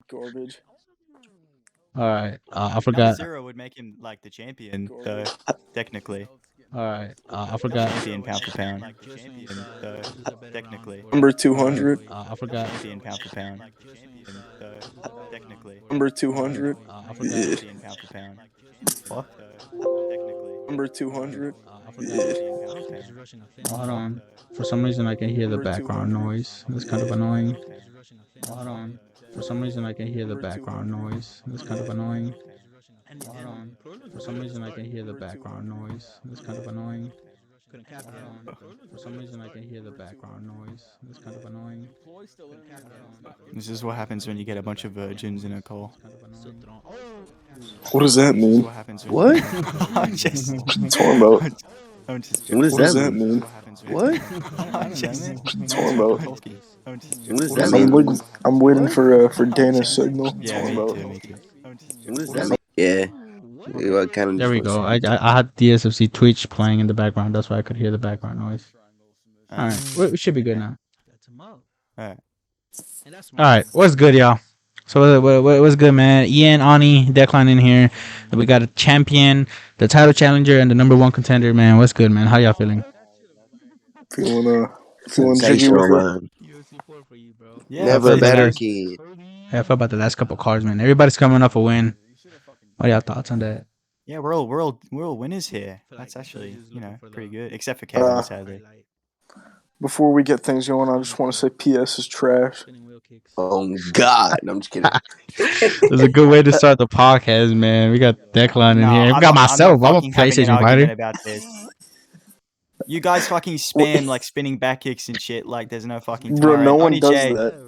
Garbage. Alright, I Number forgot. 0 would make him like the champion, though, technically. Alright, I forgot. Champion pound for pound. Though, technically. Number 200. I forgot. Champion pound for pound. Though, technically. Number 200. I forgot. Yeah. Champion pound for pound. What? Technically. Number 200. I forgot. Yeah. Hold on. For some reason, I can hear the background noise. That's kind of annoying. Hold on. For some reason, I can hear the background noise. That's kind of annoying. Hold on. For some reason, I can hear the background noise. That's kind of annoying. For some reason, I can hear the background noise. That's kind of annoying. This is what happens when you get a bunch of virgins in a call. What does that mean? What happens when What? I'm just. What are you talking about? I'm just. What does What does that that mean? mean? What? I'm just. Talking about. I'm just. What does that mean? I'm waiting for Dana's signal. Yeah, Talking me about. too, me too. What does that mean? Yeah. Kind of There we go. I had DSFC Twitch playing in the background. That's why I could hear the background noise. Alright, we should be good now. Alright. Alright, what's good, y'all? So what's good, man? Ian, Ani, Declan in here. We got a champion, the title challenger, and the #1 contender, man. What's good, man? How y'all feeling? Feeling jiggy with sensational, it. man. Yeah, Never but- better, kid. Yeah, I felt about the last couple cards, man. Everybody's coming off a win. What are y'all thoughts on that? Yeah, we're all winners here. That's actually, pretty good. Except for Kevin, sadly. Before we get things going, I just want to say PS is trash. Oh God, no, I'm just kidding. It's a good way to start the podcast, man. We got Declan in here. We got myself. I'm a PlayStation fighter. About this. You guys fucking spam like spinning back kicks and shit. Like there's no fucking Bro, tomorrow. no one Only does Jay- that.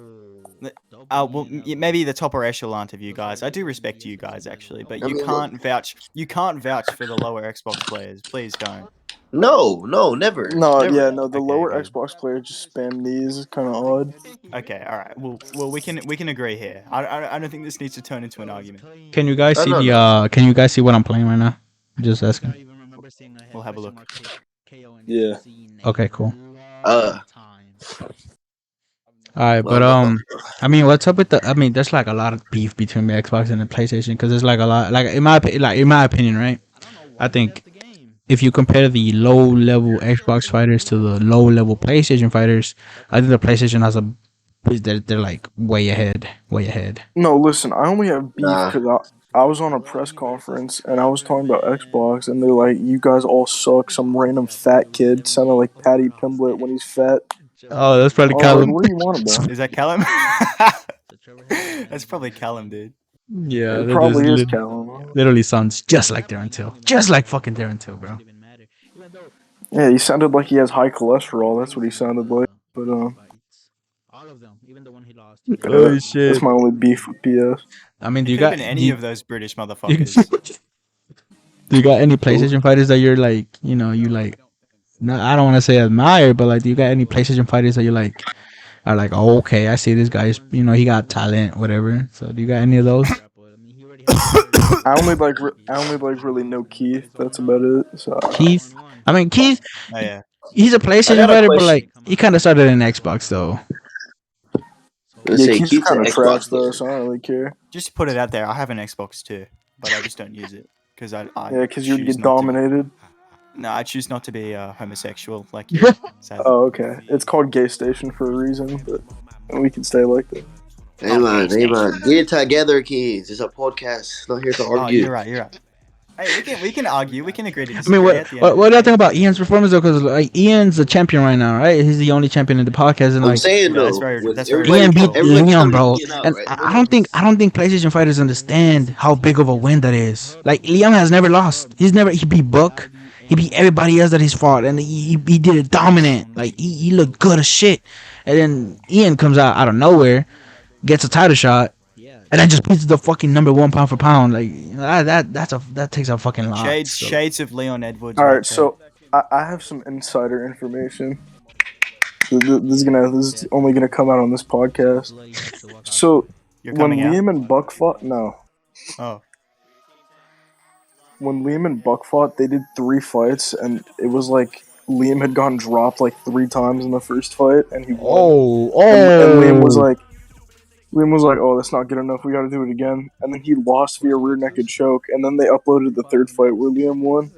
Well, maybe the top echelon of you guys. I do respect you guys actually, but you can't vouch. You can't vouch for the lower Xbox players. Please don't. No, never. No, never. yeah, no. The Okay, lower good. Xbox player just spam knees. It's kind of odd. Okay, all right. Well, we can agree here. I don't think this needs to turn into an argument. Can you guys see no. Can you guys see what I'm playing right now? Just asking. We'll have a look. Yeah. Okay, cool. Alright, but I mean, what's up with the? I mean, there's like a lot of beef between the Xbox and the PlayStation because there's like a lot, like in my opinion, right? I think if you compare the low-level Xbox fighters to the low-level PlayStation fighters, I think the PlayStation has they're like way ahead. No, listen. I only have beef because I was on a press conference and I was talking about Xbox, and they're like, "You guys all suck." Some random fat kid sounded like Patty Pimblett when he's fat. Oh, that's probably Like, Callum. what do you want about? Is that Callum? That's probably Callum, dude. Yeah, It that probably is lit- Callum. literally sounds just like Darren Till, just like fucking Darren Till, bro. Yeah, he sounded like he has high cholesterol. That's what he sounded like. But All of them, even the one he lost. Oh, shit. That's my only beef with PS. I mean, do It you could have got been any of those British motherfuckers. do you got any PlayStation fighters that you're like, you like? No, I don't want to say admire, but like, do you got any PlayStation fighters that you like? Are like, oh, okay, I see this guy's, he got talent, whatever. So, do you got any of those? I only like really know Keith. That's about it. So Keith. I mean, Keith. Oh yeah. He's a PlayStation got a fighter, but question. like, he kind of started in Xbox though. Let's yeah, say Keith's Keith's kind an of trash Xbox though, player. so I don't really care. Just to put it out there, I have an Xbox too, but I just don't use it because I Yeah, because you'd choose get not to- dominated. No, I choose not to be homosexual like you. Sadly. Oh, okay. It's called Gay Station for a reason, but we can stay like that. Hey man, get it together, kids. It's a podcast. Not here to Oh, argue. you're right. Hey, we can argue. We can agree to I disagree. mean, at the end of what the do I day. think about Ian's performance though? Because like, Ian's the champion right now, right? He's the only champion in the podcast, and I'm like, saying Yeah, though, that's very- with that's very everybody- Ian beat everybody Liam, coming bro. in out, And right? I don't think PlayStation fighters understand how big of a win that is. Like Liam has never lost. He beat Buck. He beat everybody else that he's fought, and he did it dominant. Like he looked good as shit. And then Ian comes out of nowhere, gets a title shot, and then just beats the fucking #1 pound for pound. Like that takes a fucking lot. So. Shades of Leon Edwards. All right right, so I have some insider information. This is only gonna come out on this podcast. So You're when coming out. Liam and Buck fought, Oh, when Liam and Buck fought, they did 3 fights, and it was like Liam had gotten dropped like 3 times in the first fight, and he won. Oh, And Liam was like, Liam was like, "Oh, that's not good enough. We got to do it again." And then he lost via rear naked choke. And then they uploaded the third fight where Liam won.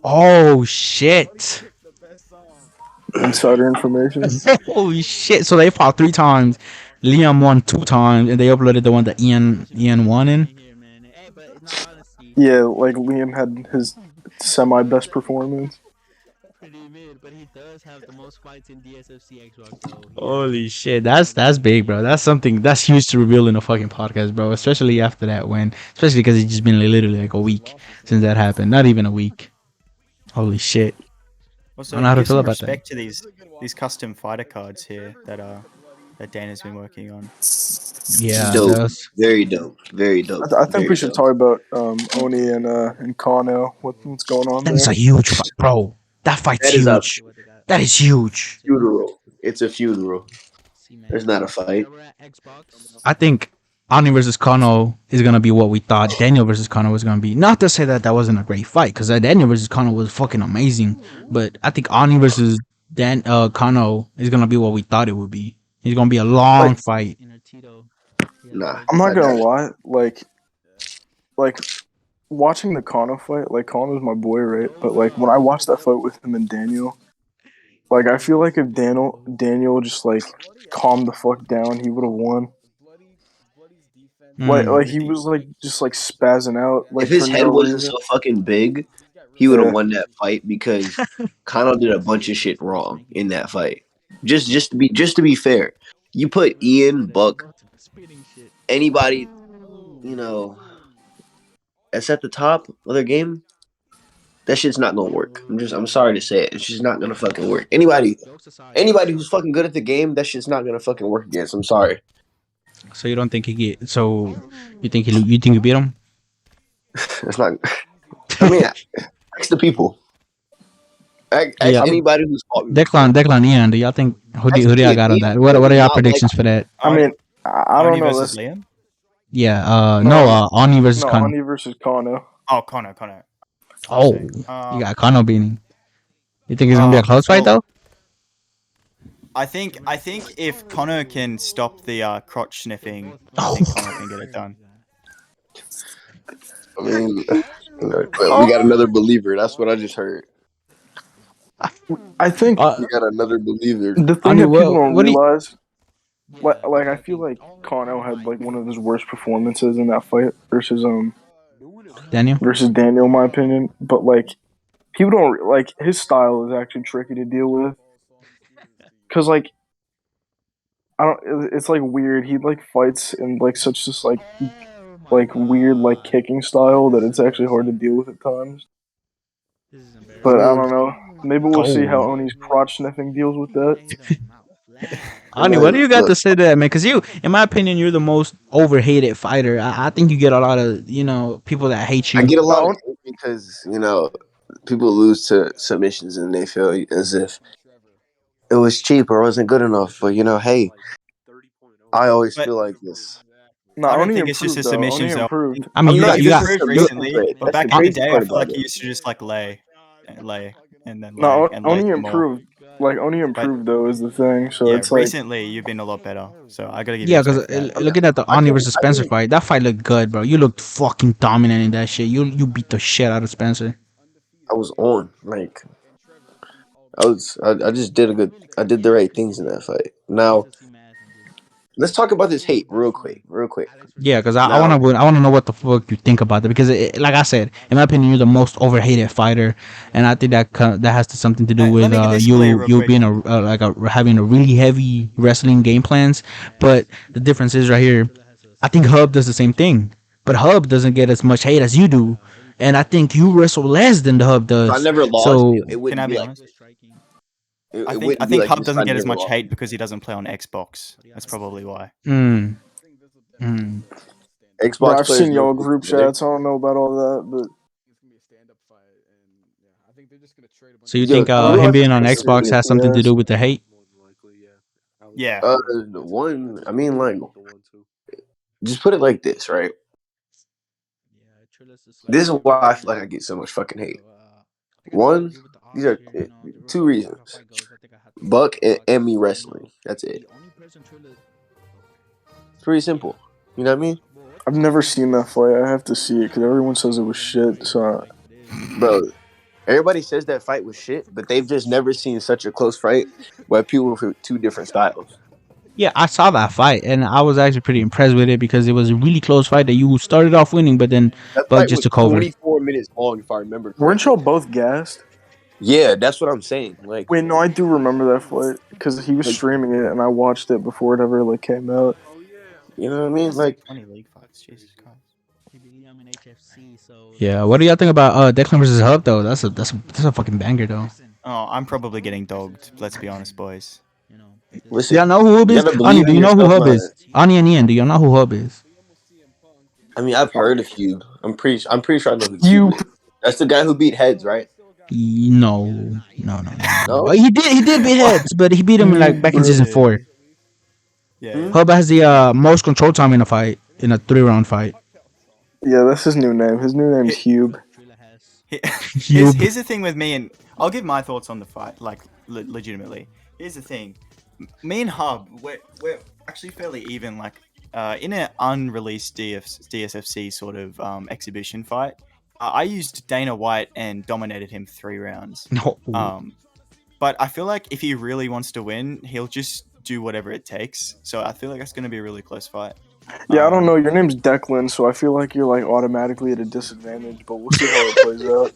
Oh shit! Insider information. Holy shit! So they fought 3 times. Liam won 2 times, and they uploaded the one that Ian won in. Yeah, like Liam had his semi best performance. Pretty mid, but he does have the most fights in DSFC Xbox though. Holy shit, that's big, bro. That's something that's huge to reveal in a fucking podcast, bro. Especially after that win, especially because it's just been literally like a week since that happened. Not even a week. Holy shit. Also, I don't know how to give feel some about that. respect to these custom fighter cards here that Dana's been working on. Yeah, Dope. those. Very dope. Very dope. I think Very we should dope. talk about Oni and Kano. What's going on That is there? a huge fight, bro. That fight's That is a huge. That is huge. funeral. It's a funeral. There's not a fight. I think Ani versus Kano is gonna be what we thought Daniel versus Kano was gonna be. Not to say that that wasn't a great fight, because Daniel versus Kano was fucking amazing. But I think Ani versus Kano is gonna be what we thought it would be. It's gonna be a long fight. Nah. I'm not gonna lie, like watching the Kano fight, like Kano's my boy, right? But like when I watched that fight with him and Daniel, like I feel like if Daniel just like calmed the fuck down, he would have won. Like he was like just like spazzing out, like If his for head no wasn't reason. so fucking big, he would have Yeah. won that fight because Kano did a bunch of shit wrong in that fight. Just to be fair, you put Ian, Buck, anybody, that's at the top of their game, that shit's not gonna work. I'm sorry to say it. It's just not gonna fucking work. Anybody who's fucking good at the game, that shit's not gonna fucking work against. I'm sorry. So you don't think he get? So you think you beat him? It's not. I mean, ask the people. Ask Yeah. anybody who's fought me. Declan, Ian. Do y'all think who do y'all got on that? What are y'all predictions for that? I mean, I don't Oni know. versus That's Liam? Yeah. No. Ani versus Kano. Oni versus Kano. Oh, Connor. Oh, you got Kano beating. You think it's gonna be a close fight though? I think if Connor can stop the crotch sniffing, I think Connor can get it done. I mean, we got another believer. That's what I just heard. I think We got another believer. the thing Ani, that people don't what do you- realize, like I feel like Kano had like one of his worst performances in that fight versus Daniel? in my opinion. But like people don't like his style is actually tricky to deal with, cause like I don't. It's like weird. He like fights in like such this like weird like kicking style that it's actually hard to deal with at times. But I don't know. Maybe we'll see how Oni's crotch sniffing deals with that. Ani, what do you got to say to that, man? Because you, in my opinion, you're the most overhated fighter. I think you get a lot of people that hate you. I get a lot of hate because people lose to submissions and they feel as if it was cheap or wasn't good enough. But hey, I always feel like this. No, I don't Oni think it's just improved his though. submissions, Oni though. improved. I mean, He's you got improved recently, but back in the day, I feel like he used to just like lay, and then No, lay and lay Oni some more. improved. Like Oni improved though is the thing. So Yeah, it's like recently you've been a lot better. So I gotta give you Yeah, respect because for that. looking at the Ani versus Spencer fight, that fight looked good, bro. You looked fucking dominant in that shit. You beat the shit out of Spencer. I was on I just did I did the right things in that fight. Now let's talk about this hate real quick. Yeah, because I want to know what the fuck you think about that, because like I said, in my opinion, you're the most overhated fighter, and I think that has something to do with Let me get this clear real you quick. being having a really heavy wrestling game plans. But the difference is right here. I think Hub does the same thing, but Hub doesn't get as much hate as you do, and I think you wrestle less than the Hub does. I never lost. So It wouldn't Can I be be honest? I wouldn't think be Hub this doesn't if I get as never much lost. hate because he doesn't play on Xbox. That's probably why. Xbox bro, I've players seen y'all know- group chats. I don't know about all that, but So you Yo, think you him watch being on the Xbox series? has something to do with the hate? Yeah. The one, I mean, just put it like this, right? This is why I feel like I get so much fucking hate. One, these are two reasons: Buck and me wrestling. That's it. It's pretty simple. You know what I mean? I've never seen that fight. I have to see it because everyone says it was shit. So, Bro, everybody says that fight was shit, but they've just never seen such a close fight where people with two different styles. Yeah, I saw that fight, and I was actually pretty impressed with it because it was a really close fight that you started off winning, but then That Buck fight just was took over. 24 minutes long, if I remember correctly. weren't y'all both gassed? Yeah, that's what I'm saying. Like, Wait, no, I do remember that fight because he was streaming it and I watched it before it ever like came out. you know what I mean? Like, 20 league fights. Jesus Christ. Yeah, what do y'all think about Declan versus Hub though? That's a fucking banger though. Oh, I'm probably getting dogged. Let's be honest, boys. Do listen, y'all know who Hub you is? gotta Ani, believe do in you know who yourself, Hub man. is? Ani and Ian, do y'all know who Hub is? I mean, I've heard of Cube. I'm pretty sure I know who You, Cube is. That's the guy who beat Heads, right? No. No? Well, he did beat Heads, but he beat him like back in season 4. Yeah. Hub has the most control time in a fight, in a 3-round fight. yeah, that's his new name. His new name's Hube. Here's the thing with me, and I'll give my thoughts on the fight, like legitimately. Here's the thing, me and Hub, we're actually fairly even. Like, in an unreleased DSFC sort of exhibition fight, I used Dana White and dominated him 3 rounds. No. But I feel like if he really wants to win, he'll just do whatever it takes. So I feel like that's going to be a really close fight. Yeah, I don't know. Your name's Declan, so I feel like you're like automatically at a disadvantage. But we'll see how it plays out.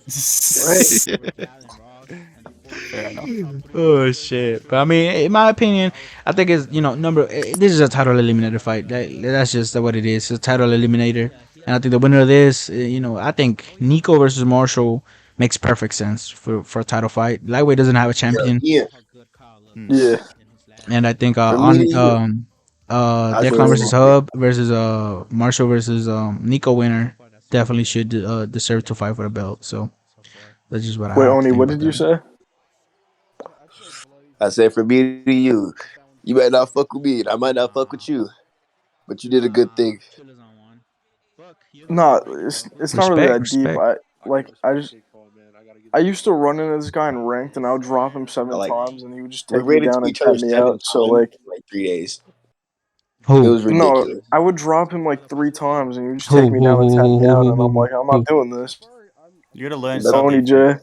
Fair enough. Oh shit! But I mean, in my opinion, I think it's this is a title eliminator fight. That's just what it is. It's a title eliminator, and I think the winner of this, I think Nico versus Marshall makes perfect sense for a title fight. Lightweight doesn't have a champion, Yeah. Yeah, and I think For on me, Declan versus Hub versus Marshall versus Nico winner definitely should deserve to fight for the belt. So that's just what I wait, have to Oni, think what about did you that. say? I said for me to you, you might not fuck with me, and I might not fuck with you, but you did a good thing. No, it's not really that deep. Respect. I used to run into this guy in ranked, and I would drop him 7 Like, times, and he would just We take me ran into down and each tap other me 7 out. So times in like 3 days. It Who? was no, ridiculous. I would drop him like 3 times, and he would just Who? take me down and tap me out, and I'm Who? like, I'm not doing this. You gotta learn That's something. Oni J.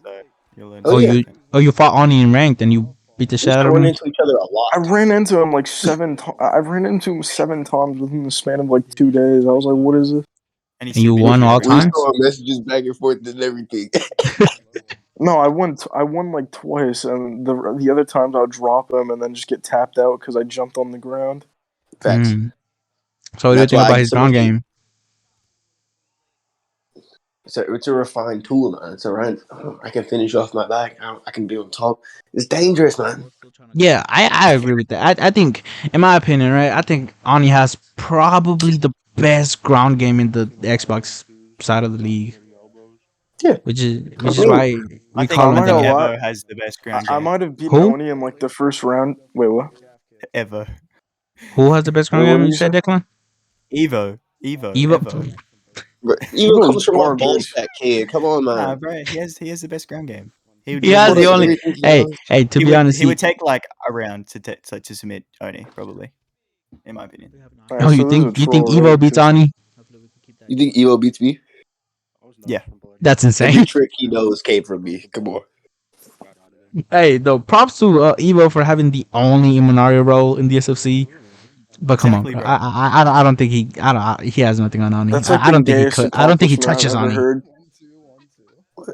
You'll learn Oh, Oh, yeah. something. you fought Oni in ranked and you beat the We shit out used to of run him. into each other a lot. I ran into him like 7 times. I've ran into him 7 times within the span of like 2 days. I was like, what is this? And And you won all We used to times. have messages back and forth and everything. No, I won like twice, and the other times I would drop him and then just get tapped out because I jumped on the ground. Facts. So what do you think about his ground game? It's a refined tool, man. It's around. I can finish off my back. I can be on top. It's dangerous, man. Yeah, I agree with that. I think, in my opinion, right, I think Ani has probably the best ground game in the Xbox side of the league. Yeah. Which is why we I think, call him gonna lie. Evo has the best ground I game might have beaten Who? Oni in like the first round. Wait, what? ever. Who has the best ground Wait, what game? did You you said, say? Declan? Evo. Evo. But even Evo's comes from our balls, garbage. that kid. Come on, man. Nah, bro, he has the best ground game. He would He win has the most only. games. Hey. To He be would, honest, he would take like a round to submit Oni, probably, in my opinion. Alright, Oh, so you this is a think troll, Evo right? beats 'Cause- Ani? You think Evo beats me? Yeah. That's Every insane. trick he knows came from me. Come on. Hey, though, props to Evo for having the only Immunario role in DSFC. But come Exactly, on, bro. I don't think he has nothing on Ani. That's like I the don't think he gayest could. I don't think he accomplishment touches I've ever Ani. heard.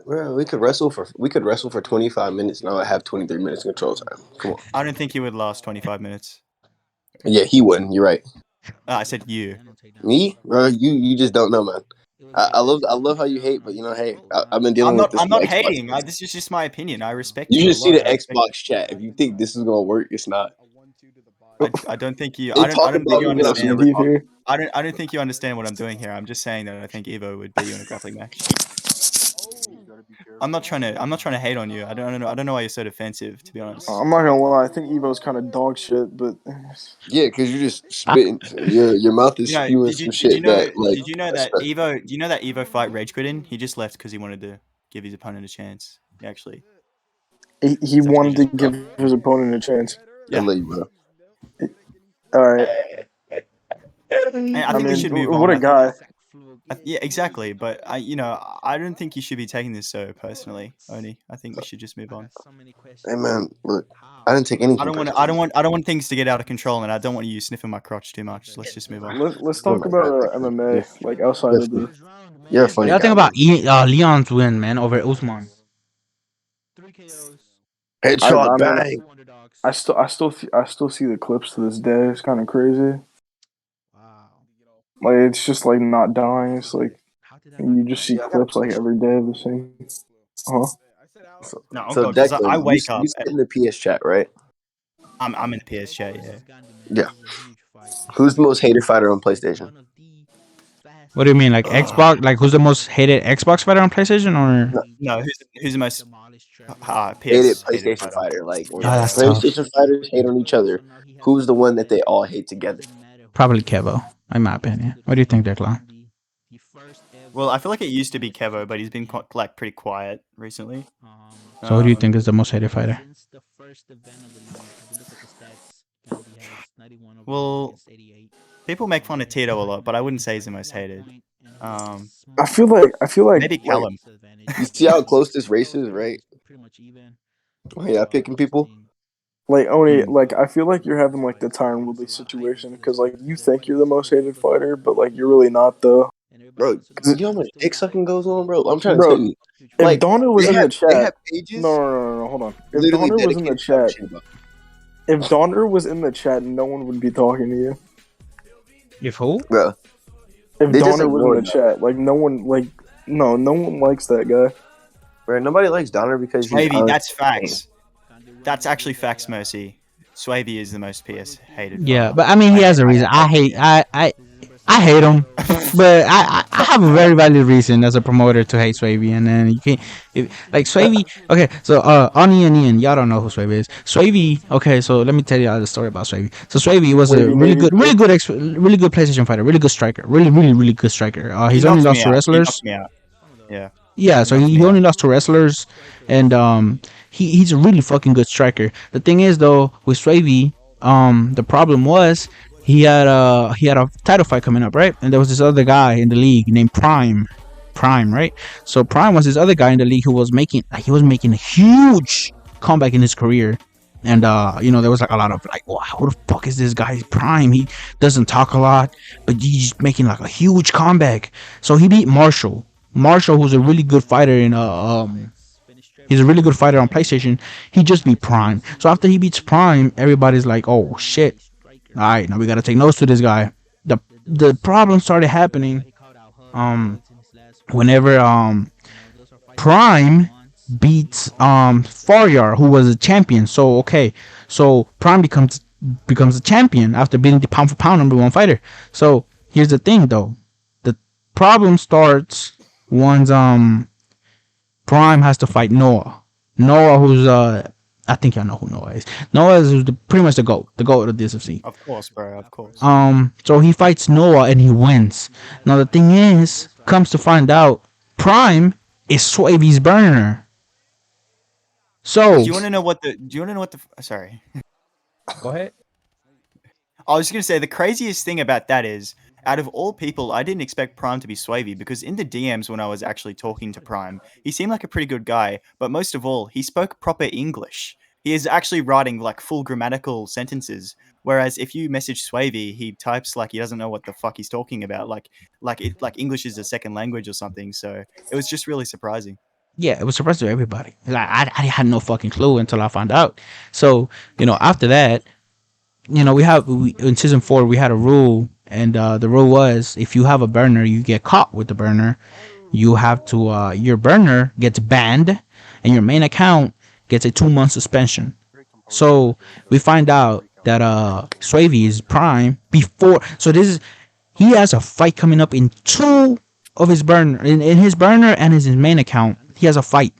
Well, we could wrestle for 25 minutes. Now I have 23 minutes control time. Come on. I don't think he would last 25 minutes. Yeah, he wouldn't. You're right. I said you. Me, bro, you just don't know, man. I love how you hate, but hey, I've been dealing with this. I'm not Xbox hating. thing. This is just my opinion. I respect You you. just a see lot. the Xbox chat. If you think this is gonna work, it's not. I don't think you. They I don't talk think about you me when I'm understand. never Beef talking. here. I don't think you understand what I'm doing here. I'm just saying that I think Evo would beat you in a grappling match. I'm not trying to hate on you. I don't know why you're so defensive, to be honest. I'm not gonna lie. I think Evo's kind of dog shit, but Yeah, because you're just spitting. Your mouth is You know, spewing did you some did you shit know that like. did you know that's that special. Evo do you know that Evo fight rage quitting? He just left because he wanted to give his opponent a chance. Actually, he It's actually wanted to just- give his opponent a chance. I yeah. love you, bro. All right. And I I think we mean, should move what on. a guy. Yeah, exactly. But I don't think you should be taking this so personally, Oni. I think we should just move on. Hey man, look, I didn't take anything personally. I don't want things to get out of control, and I don't want you sniffing my crotch too much. So let's just move on. Let's Oh talk my about god, Declan. MMA, like outside You're of the. you're a What funny y'all guy, think man. about Leon's win, man, over Usman? Headshot, I mean, bang. I still see the clips to this day. It's kind of crazy. Like it's just like not dying. It's like you just see Yeah, I got a clips like question. every day of the same. Huh? So, No, oh so god, because I Declan, wake up. you sit in the PS chat, right? I'm in the PS chat. Yeah. Yeah. Who's the most hated fighter on PlayStation? What do you mean, like Xbox? Like who's the most hated Xbox fighter on PlayStation, or? No, who's the most Hated PS PlayStation fighter? fighter. Like when Yeah, that's tough. PlayStation fighters hate on each other, who's the one that they all hate together? Probably Kevo, in my opinion. What do you think, Declan? Well, I feel like it used to be Kevo, but he's been like pretty quiet recently. So who do you think is the most hated fighter? Well, people make fun of Tito a lot, but I wouldn't say he's the most hated. I feel like Maybe Callum. You see how close this race is, right? Oh, yeah, picking people. like Oni, Hmm. like I feel like you're having like the Tyron Woodley situation because like you think you're the most hated fighter, but like you're really not though. Bro, you know how much dick sucking goes on, bro? I'm trying to Bro, tell you. If Like, Donner was they in the have chat, pages no, hold on. If literally Donner was in the dedicated to talking chat, shit about. if Donner was in the chat, no one would be talking to you. If who? Bro, If They just Donner was in ignore the him. chat, like no one, like no one likes that guy. bro, nobody likes Donner because he's Swavey, honest. that's facts. That's actually facts, Mercy. Swavey is the most PS hated. Yeah, fighter. but I mean, he has a reason. I hate him, but I have a very valid reason as a promoter to hate Swavey, and then you can't like Swavey. Okay, so Ani and Ian, y'all don't know who Swavey is. Swavey. Okay, so let me tell you the story about Swavey. So Swavey was a Swavey really maybe. really good PlayStation fighter, really good striker, really good striker. He's He only knocked lost me to out. He wrestlers. knocked me out. Yeah. Yeah, so knocked he me only out. lost to wrestlers, and he's a really fucking good striker. The thing is though, with Swavey, the problem was he had a title fight coming up, right? And there was this other guy in the league named Prime, right? So Prime was this other guy in the league who was making a huge comeback in his career. And there was like a lot of like, wow, who the fuck is this guy? Prime. He doesn't talk a lot, but he's making like a huge comeback. So he beat Marshall. Marshall, who's a really good fighter he's a really good fighter on PlayStation. He just beat Prime. So after he beats Prime, everybody's like, oh shit. All right, now we gotta take notes to this guy. The problem started happening whenever Prime beats Faryar, who was a champion. So Prime becomes a champion after beating the pound for pound #1 fighter. So here's the thing though. The problem starts once Prime has to fight Noah. Noah, who's I think y'all know who Noah is. Noah is pretty much the GOAT of DSFC. Of course, bro. Of course. So he fights Noah and he wins. Now the thing is, comes to find out, Prime is Swavey's burner. So Do you want to know what the? Sorry. Go ahead. I was just gonna say the craziest thing about that is, out of all people, I didn't expect Prime to be Swavey because in the DMs when I was actually talking to Prime, he seemed like a pretty good guy. But most of all, he spoke proper English. He is actually writing like full grammatical sentences. Whereas if you message Swavey, he types like he doesn't know what the fuck he's talking about. Like English is a second language or something. So it was just really surprising. Yeah, it was surprising to everybody. Like I had no fucking clue until I found out. So after that, in season 4 we had a rule, and the rule was if you have a burner, you get caught with the burner, you have to your burner gets banned, and your main account gets a 2-month suspension. So we find out that Swavey is Prime before. So he has a fight coming up in 2 of his burner, in his burner and his main account. He has a fight.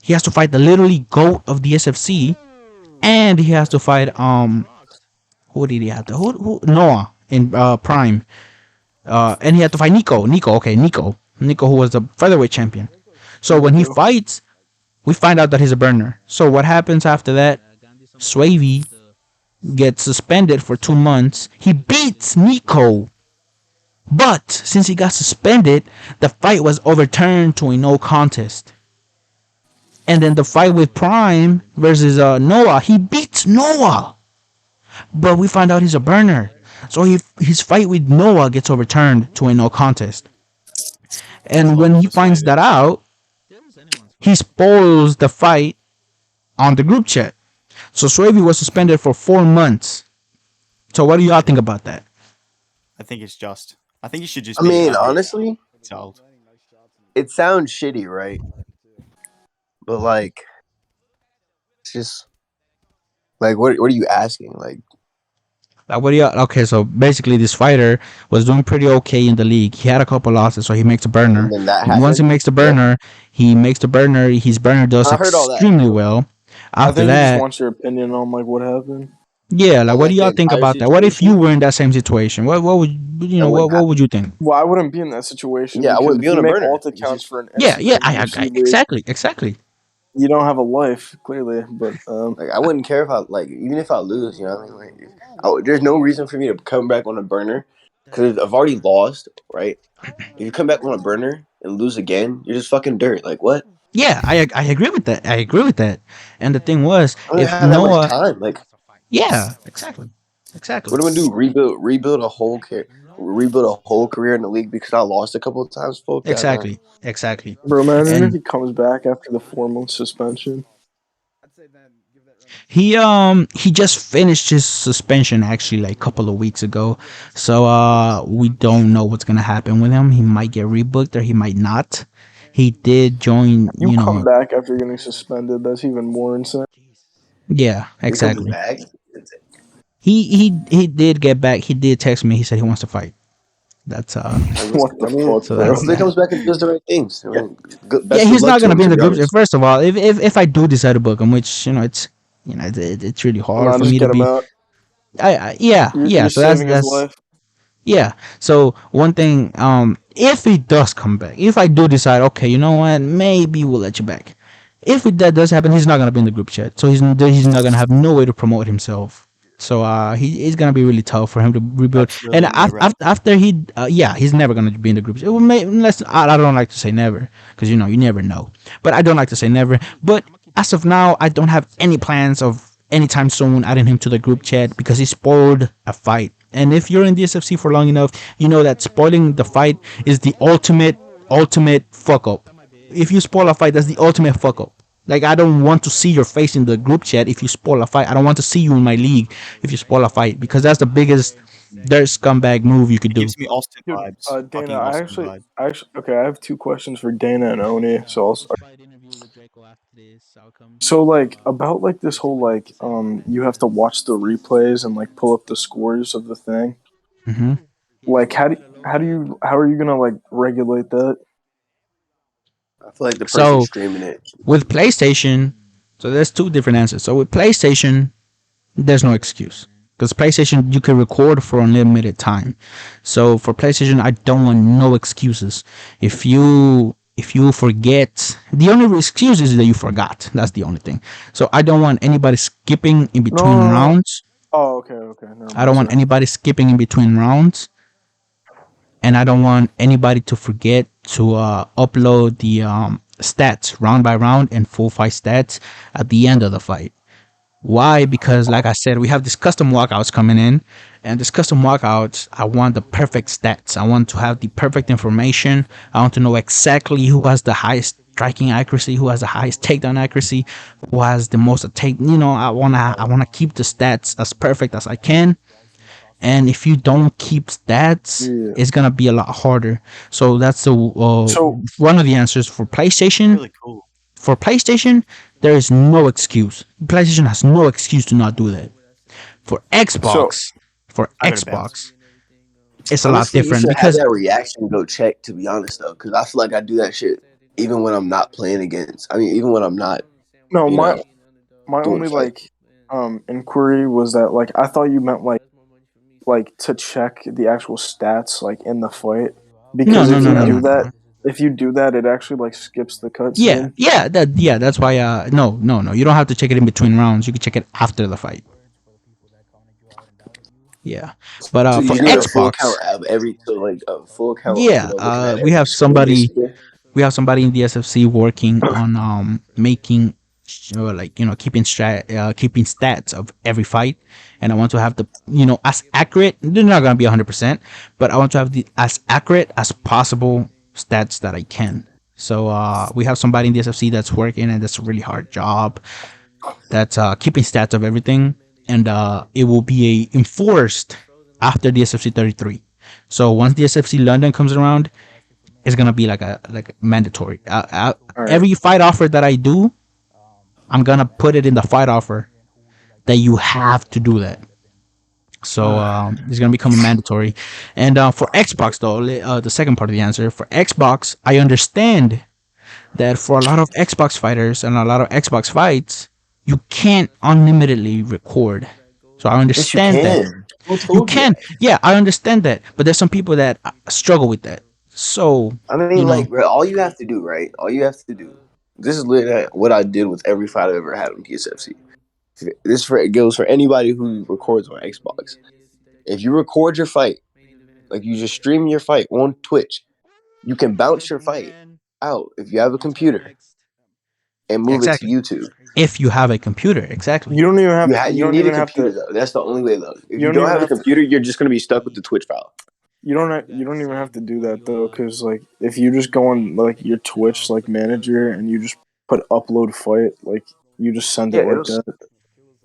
He has to fight the literally GOAT of the SFC, and he has to fight who did he have to? Who Noah in Prime, and he had to fight Nico, who was the featherweight champion. So when he fights, we find out that he's a burner. So what happens after that? Swavey gets suspended for 2 months. He beats Nico But since he got suspended, the fight was overturned to a no contest. And then the fight with Prime versus Noah, he beats Noah. But we find out he's a burner. So his fight with Noah gets overturned to a no contest. And when he finds that out, he spoils the fight on the group chat. So Swavey was suspended for 4 months. So what do y'all think about that? I think it's just. I think you should just. I mean, honestly, told. It sounds shitty, right? But like, it's just like, what are you asking? Like, what do you? Okay, so basically, this fighter was doing pretty okay in the league. He had a couple losses, so he makes a burner. and then that Once he happened. makes the burner, he makes the burner. His burner does I heard all that. extremely well. I After think he just that, wants your opinion on like what happened. yeah, like On, what like, do the y'all think entire about that? What if you situation? were in that same situation? What would you know? That wouldn't What would you think? Well, I wouldn't be in that situation. Yeah, I because wouldn't be if on you a make burner. alt accounts for an Yeah, yeah, NCAA exactly. you don't have a life clearly. But Like, I wouldn't care if I even if I lose. You know what I mean? Like, there's no reason for me to come back on a burner because I've already lost, right? If you come back on a burner and lose again, you're just fucking dirt. Like, what? Yeah, I agree with that. I agree with that. And the thing was, I don't if have that much Noah, time. Like, yeah, exactly. what am I gonna do? Rebuild a whole career in the league because I lost a couple of times? Fuck that, man. Exactly. bro, imagine if And he comes back after the 4 month suspension. he just finished his suspension actually like a couple of weeks ago. So we don't know what's gonna happen with him. He might get rebooked or he might not. He did join, You come back after getting suspended. That's even more insane. yeah, He comes exactly. back. He did get back. He did text me. He said he wants to fight. That's What the fuck, so bro? that's Hopefully, he that. comes back and does the right things. I mean, Yeah, best of he's luck not to gonna him. be in To the be group. honest, First of all, if I do decide to book him, which it's really hard Nah, for just me to get him be. out. Yeah. You're So saving his that's life. yeah. So one thing, if he does come back, if I do decide, okay, you know what, maybe we'll let you back. If that does happen, he's not gonna be in the group chat, so he's not gonna have no way to promote himself. So it's gonna be really tough for him to rebuild. That's And really irrelevant. after he, he's never gonna be in the group chat. Well, unless I don't like to say never, because you never know. But I don't like to say never. But as of now, I don't have any plans of anytime soon adding him to the group chat because he spoiled a fight. And if you're in DSFC for long enough, you know that spoiling the fight is the ultimate fuck up. If you spoil a fight, that's the ultimate fuck up. Like, I don't want to see your face in the group chat if you spoil a fight. I don't want to see you in my league if you spoil a fight because that's the biggest dirt scumbag move you could It do. gives me Austin Dude, vibes. Dana, Fucking I Austin actually, vibes. I actually, okay, I have two questions for Dana and Oni. So I'll start. So like about like this whole like you have to watch the replays and like pull up the scores of the thing. hmm Like how are you gonna like regulate that? I feel like the person So streaming it. with PlayStation, so there's two different answers. So with PlayStation, there's no excuse because PlayStation you can record for unlimited time. So for PlayStation, I don't want no excuses. If you forget, the only excuse is that you forgot. That's the only thing. So I don't want anybody skipping in between No. rounds. Oh, okay. Never mind. I don't want anybody skipping in between rounds, and I don't want anybody to forget to upload the stats round by round and full fight stats at the end of the fight. Why? Because like I said, we have these custom walkouts coming in, and these custom walkouts, I want the perfect stats. I want to have the perfect information. I want to know exactly who has the highest striking accuracy, who has the highest takedown accuracy, who has the most take. I wanna keep the stats as perfect as I can. And if you don't keep stats, Yeah. it's gonna be a lot harder. So that's So one of the answers for PlayStation. Really cool. For PlayStation, there is no excuse. PlayStation has no excuse to not do that. For Xbox, I gotta bounce. it's a lot Honestly, you different should have because that reaction go check. To be honest, though, because I feel like I do that shit even when I'm not playing against. I mean, even when I'm not, no, you know, my doing only fight. like inquiry was that like I thought you meant like to check the actual stats like in the fight because if you do that, it actually like skips the cutscene. that's why no, you don't have to check it in between rounds. You can check it after the fight. Yeah, but So you for just need a full Xbox, account of every, so like a full account of yeah, looking at we every have screen somebody basically. we have somebody in DSFC working on making like keeping stats of every fight, and I want to have the as accurate. They're not gonna be 100%, but I want to have the as accurate as possible stats that I can. So we have somebody in DSFC that's working, and that's a really hard job. That's keeping stats of everything, and it will be enforced after DSFC 33. So once DSFC London comes around, it's gonna be like mandatory. All right. Every fight offer that I do, I'm gonna put it in the fight offer that you have to do that. So it's gonna become a mandatory. And for Xbox though, the second part of the answer for Xbox, I understand that for a lot of Xbox fighters and a lot of Xbox fights, you can't unlimitedly record. So I Yes, you understand that. can. Who You told you can, that? yeah, I understand that. But there's some people that struggle with that. So, I mean, like, bro, all you have to do, right? All you have to do. This is literally what I did with every fight I've ever had on DSFC. It goes for anybody who records on Xbox. If you record your fight, like you just stream your fight on Twitch, you can bounce your fight out if you have a computer and move it to exactly. YouTube. If you have a computer, exactly. You don't even have. You You don't need a even have computer to. though. That's the only way though. If You you don't don't even have a have to. computer, you're just gonna be stuck with the Twitch file. You don't even have to do that though, because like if you just go on like your Twitch like manager and you just put upload fight, like you just send it Yeah, like that.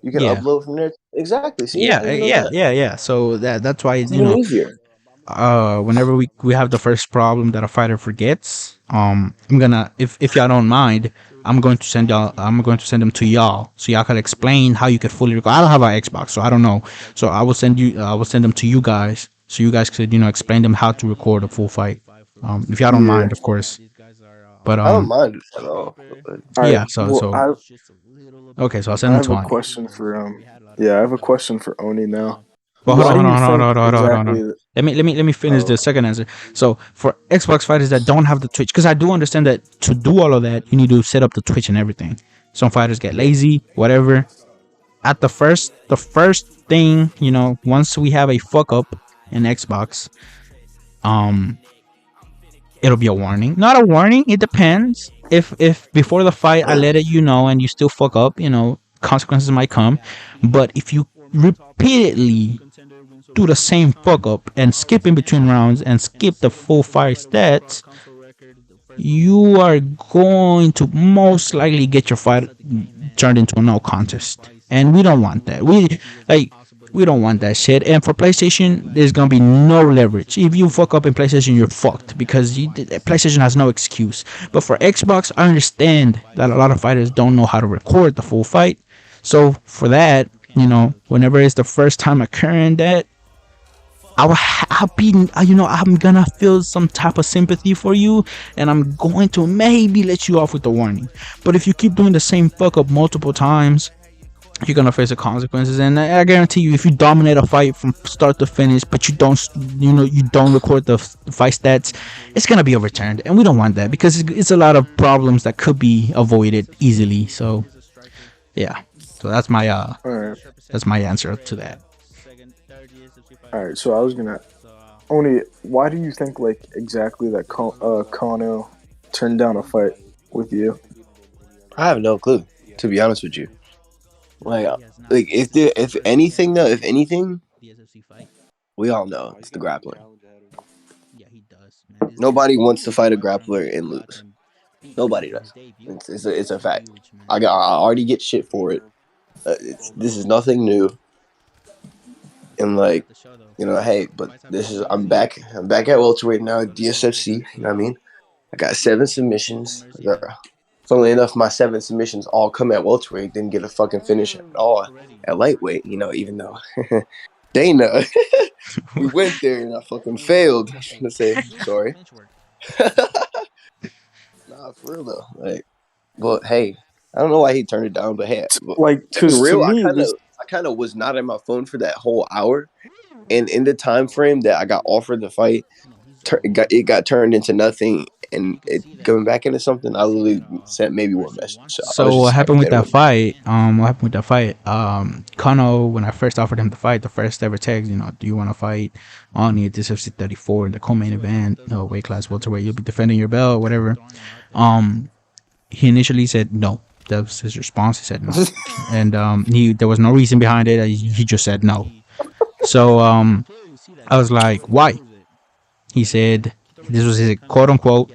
you can Yeah. upload from there. Exactly. See, I Yeah, didn't know that. yeah. So that's why It's even easier. whenever we have the first problem that a fighter forgets, I'm gonna if y'all don't mind, I'm going to send them to y'all so y'all can explain how you could fully record. I don't have an Xbox, so I don't know. So I will send them to you guys so you guys could explain them how to record a full fight. If y'all don't Yeah. mind, of course. But I don't mind it at all. All right. yeah, so Well, so okay, so I'll send I them have to a Ani. question for Yeah, I have a question for Oni now. Well, Why do you think hold on. exactly? Let me finish Oh, the second answer. So for Xbox fighters that don't have the Twitch, because I do understand that to do all of that, you need to set up the Twitch and everything. Some fighters get lazy, whatever. At the first thing, once we have a fuck up in Xbox, um, it'll be a warning. Not a warning. It depends. If before the fight I let it know and you still fuck up, consequences might come. But if you repeatedly do the same fuck up and skip in between rounds and skip the full fight stats, you are going to most likely get your fight turned into a no contest, and we don't want that. We don't want that shit. And for PlayStation, there's gonna be no leverage. If you fuck up in PlayStation, you're fucked because PlayStation has no excuse. But for Xbox, I understand that a lot of fighters don't know how to record the full fight. So for that, whenever it's the first time occurring that, I'll be, I'm gonna feel some type of sympathy for you, and I'm going to maybe let you off with the warning. But if you keep doing the same fuck up multiple times, you're gonna face the consequences. And I guarantee you, if you dominate a fight from start to finish, but you don't, you don't record the fight stats, it's gonna be overturned, and we don't want that because it's a lot of problems that could be avoided easily. So, yeah. So that's my all right. that's my answer to that. All right. So I was gonna Oni. Why do you think like exactly that Kano turned down a fight with you? I have no clue, to be honest with you. Like if anything though, if anything, we all know it's the grappler. Nobody wants to fight a grappler and lose. Nobody does. It's a fact. I already get shit for it. This is nothing new. And like, hey, but I'm back. I'm back at welterweight now at DSFC. You know what I mean? I got 7 submissions. Funnily enough, my 7 submissions all come at welterweight. Didn't get a fucking finish at all at lightweight. Even though they know we went there and I fucking failed. I shouldn't say sorry. Nah, for real though. Like, but hey, I don't know why he turned it down. But hey, Like, to be cause to real, me this. I kind of was not at my phone for that whole hour. And in the time frame that I got offered the fight, it got turned into nothing. and it coming back into something, I literally sent maybe one message. So I was So what just happened with there that with it. fight? What happened with that fight? Kano, when I first offered him the fight, the first ever text, do you want to fight Ani at DSFC 34 in the co-main event, weight class welterweight? You'll be defending your belt, whatever. He initially said no. That was his response. He said no, and there was no reason behind it. He just said no. So I was like, why? He said this was his quote unquote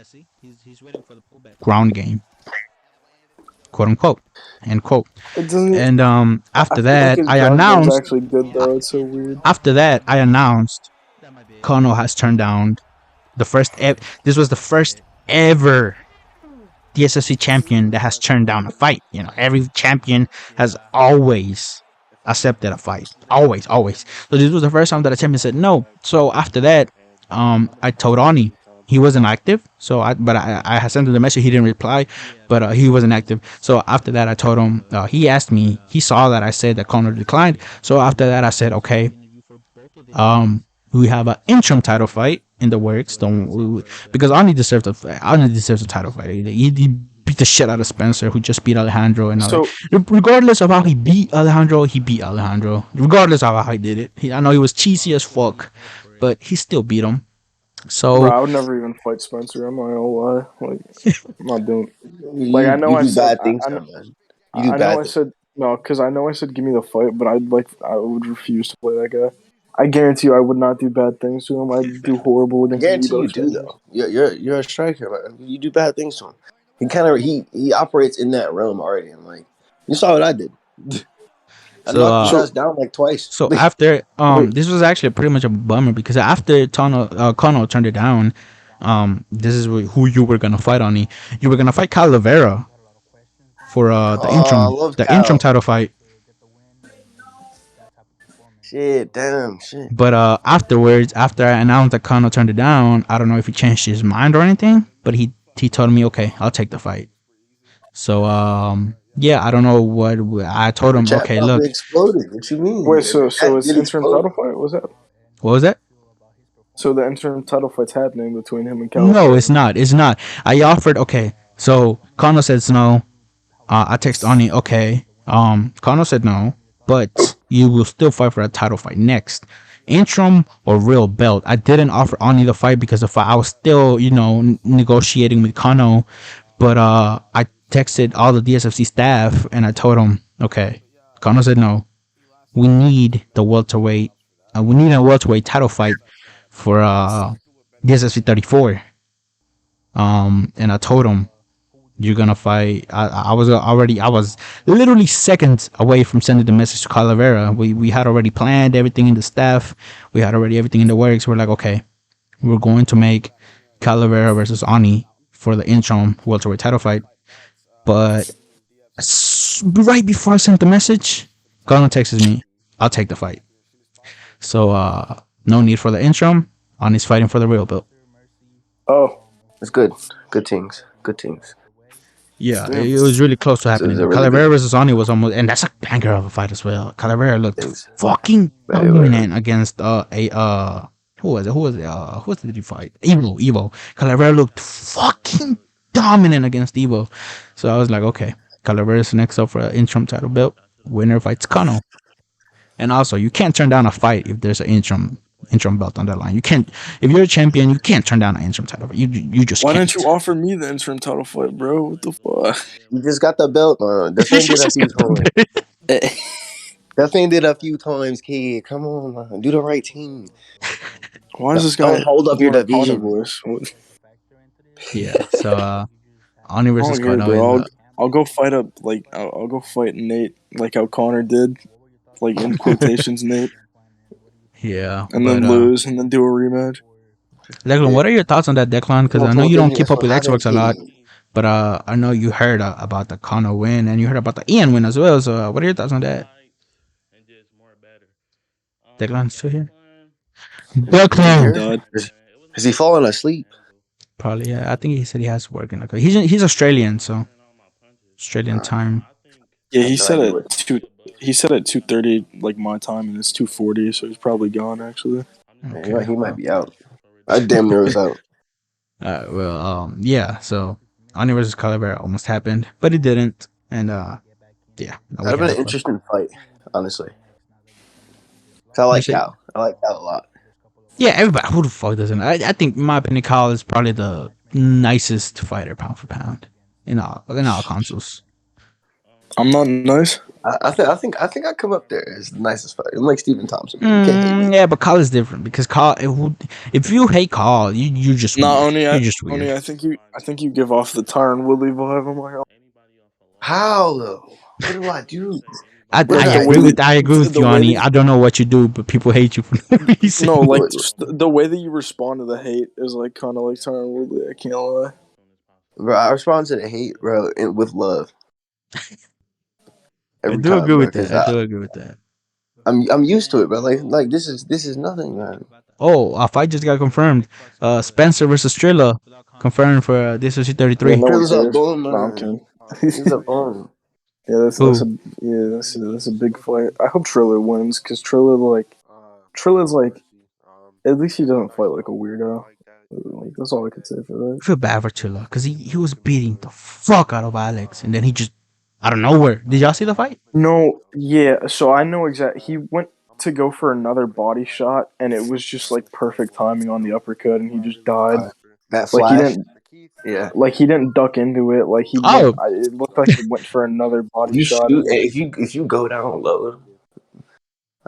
ground game, quote unquote, end quote. It doesn't. And I after feel like that, his I ground game's announced. actually good though. It's so weird. After that, I announced Kono has turned down the first. This was the first ever DSFC champion that has turned down a fight. Every champion has always accepted a fight. Always, always. So this was the first time that a champion said no. So after that, I told Oni. He wasn't active, so I sent him the message. He didn't reply, but he wasn't active. So after that, I told him. He asked me. He saw that I said that Conor declined. So after that, I said, okay. We have an interim title fight in the works. Because Ani deserves a title fight. He beat the shit out of Spencer, who just beat Alejandro, and So regardless of how he beat Alejandro, Regardless of how he did it, I know he was cheesy as fuck, but he still beat him. So, bro, I would never even fight Spencer. I'm not gonna lie. Like, I'm not doing. Like, I know You I do said. bad things, now, man. You do I know bad I things. said no because I know I said give me the fight, but I would refuse to play that guy. I guarantee you, I would not do bad things to him. I'd do horrible I against guarantee you Nebo do Sanders. though. You're a striker, man. You do bad things to him. He operates in that realm already. And like you saw what I did. I so, knocked his uh, ass down like twice. so after Wait, this was actually pretty much a bummer because after Kono turned it down, this is who you were gonna fight on. You were gonna fight Calavera for the Oh, I interim love the interim Cal. title fight. Shit, damn, shit. But afterwards, after I announced that Kano turned it down, I don't know if he changed his mind or anything. But he told me, okay, I'll take the fight. So yeah, I don't know what I told The him. chat Okay, probably look, exploded. What you mean? wait. The So chat it's did interim explode. title fight. What's that? what was that? So the interim title fight's happening between him and No, Calavera. it's not. It's not. I offered. Okay, so Kano says no. I text Ani. Okay. Kano said no, but you will still fight for a title fight next. Interim or real belt. I didn't offer Ani the fight because I was still, negotiating with Kano. But I texted all the DSFC staff and I told them, okay. Kano said no. We need the welterweight. We need a welterweight title fight for DSFC 34. And I told him you're gonna fight. I was literally seconds away from sending the message to Calavera. We had already planned everything in the staff. We had already everything in the works. We're like, okay, we're going to make Calavera versus Ani for the interim welterweight title fight. But right before I sent the message, Colin texts me, I'll take the fight. So no need for the interim. Ani's fighting for the real belt. Oh, It's good. Good things. Good things. Yeah, damn. it was really close to So happening. it's a Though. really Calavera good versus Ani was almost, and that's a banger of a fight as well. Calavera looked things. fucking Very well. dominant against who was it? Who did he fight? Evo. Calavera looked fucking dominant against Evo. So I was like, okay, Calavera's next up for an interim title belt. Winner fights Kano. And also, you can't turn down a fight if there's an interim belt on that line. You can't. If you're a champion, you can't turn down an interim title. You just Why can't. didn't you offer me the interim title fight, bro? What the fuck? You just got the belt, man. That thing did a few times. That thing did a few times, kid. Come on, man. Do the right team. Why is this guy Don't hold up your doing a Connor division. voice? What? Yeah. So Ani I versus don't care, Kano bro. is I'll go fight up I'll go fight Nate like how Connor did, like in quotations, Nate, yeah. and But then lose and then do a rematch. Declan, what are your thoughts on that, Declan? Because I know you don't keep up with Xbox a lot, but I know you heard about the Kano win and you heard about the Ian win as well. So what are your thoughts on that? Declan's still here. He Declan, died. Is he falling asleep? probably. Yeah, I think he said he has work in. Okay, he's Australian, so Australian time. Yeah, I have he no said idea at what. two. He said at 2:30 like my time, and it's 2:40, so he's probably gone actually. Okay. He might be out. I damn near was out. Yeah. So Ani versus Calavera almost happened, but it didn't, and yeah, now we That'd have been have. an interesting fight, honestly. 'Cause I You like say, Cal. I like Cal a lot. yeah, everybody. Who the fuck doesn't? I think, in my opinion, Cal is probably the nicest fighter, pound for pound, in all consoles. I'm not nice. I think I come up there as the nicest fighter. I'm like Stephen Thompson, man. You can't hate me. Yeah, but Carl is different because Carl. If you hate Carl, you're just Not weird. only You're I, just weird. only I think you give off the Tyron Woodley vibe. I'm like, How though? What do I do? I, What did I the I way agree that with I agree with the you, way Ani. that I don't know what you do, but people hate you for no reason. no, like What, just the way that you respond to the hate is like kind of like Tyron Woodley. I can't lie. bro? I respond to the hate, bro, with love I every do time, agree bro. with that. Because I do agree with that. I'm used to it, bro. Like this is nothing, man. Oh, a fight just got confirmed. Spencer versus Trilla confirmed for DSFC Yeah, 33. no one Trill's a cares. No, I'm boomer. kidding. He's a bum. Yeah, that's a Who? that's a big fight. I hope Triller wins because Triller's like at least he doesn't fight like a weirdo. Like that's all I could say for that. I feel bad for Trilla because he was beating the fuck out of Alex, and then he just out of nowhere. Did y'all see the fight? No, yeah. So I know exactly. He went to go for another body shot, and it was just like perfect timing on the uppercut, and he just died. That Like he flash, didn't yeah. like he didn't duck into it. Like he went. Oh, It looked like he went for another If body you shot, shoot, and it, if you go down low,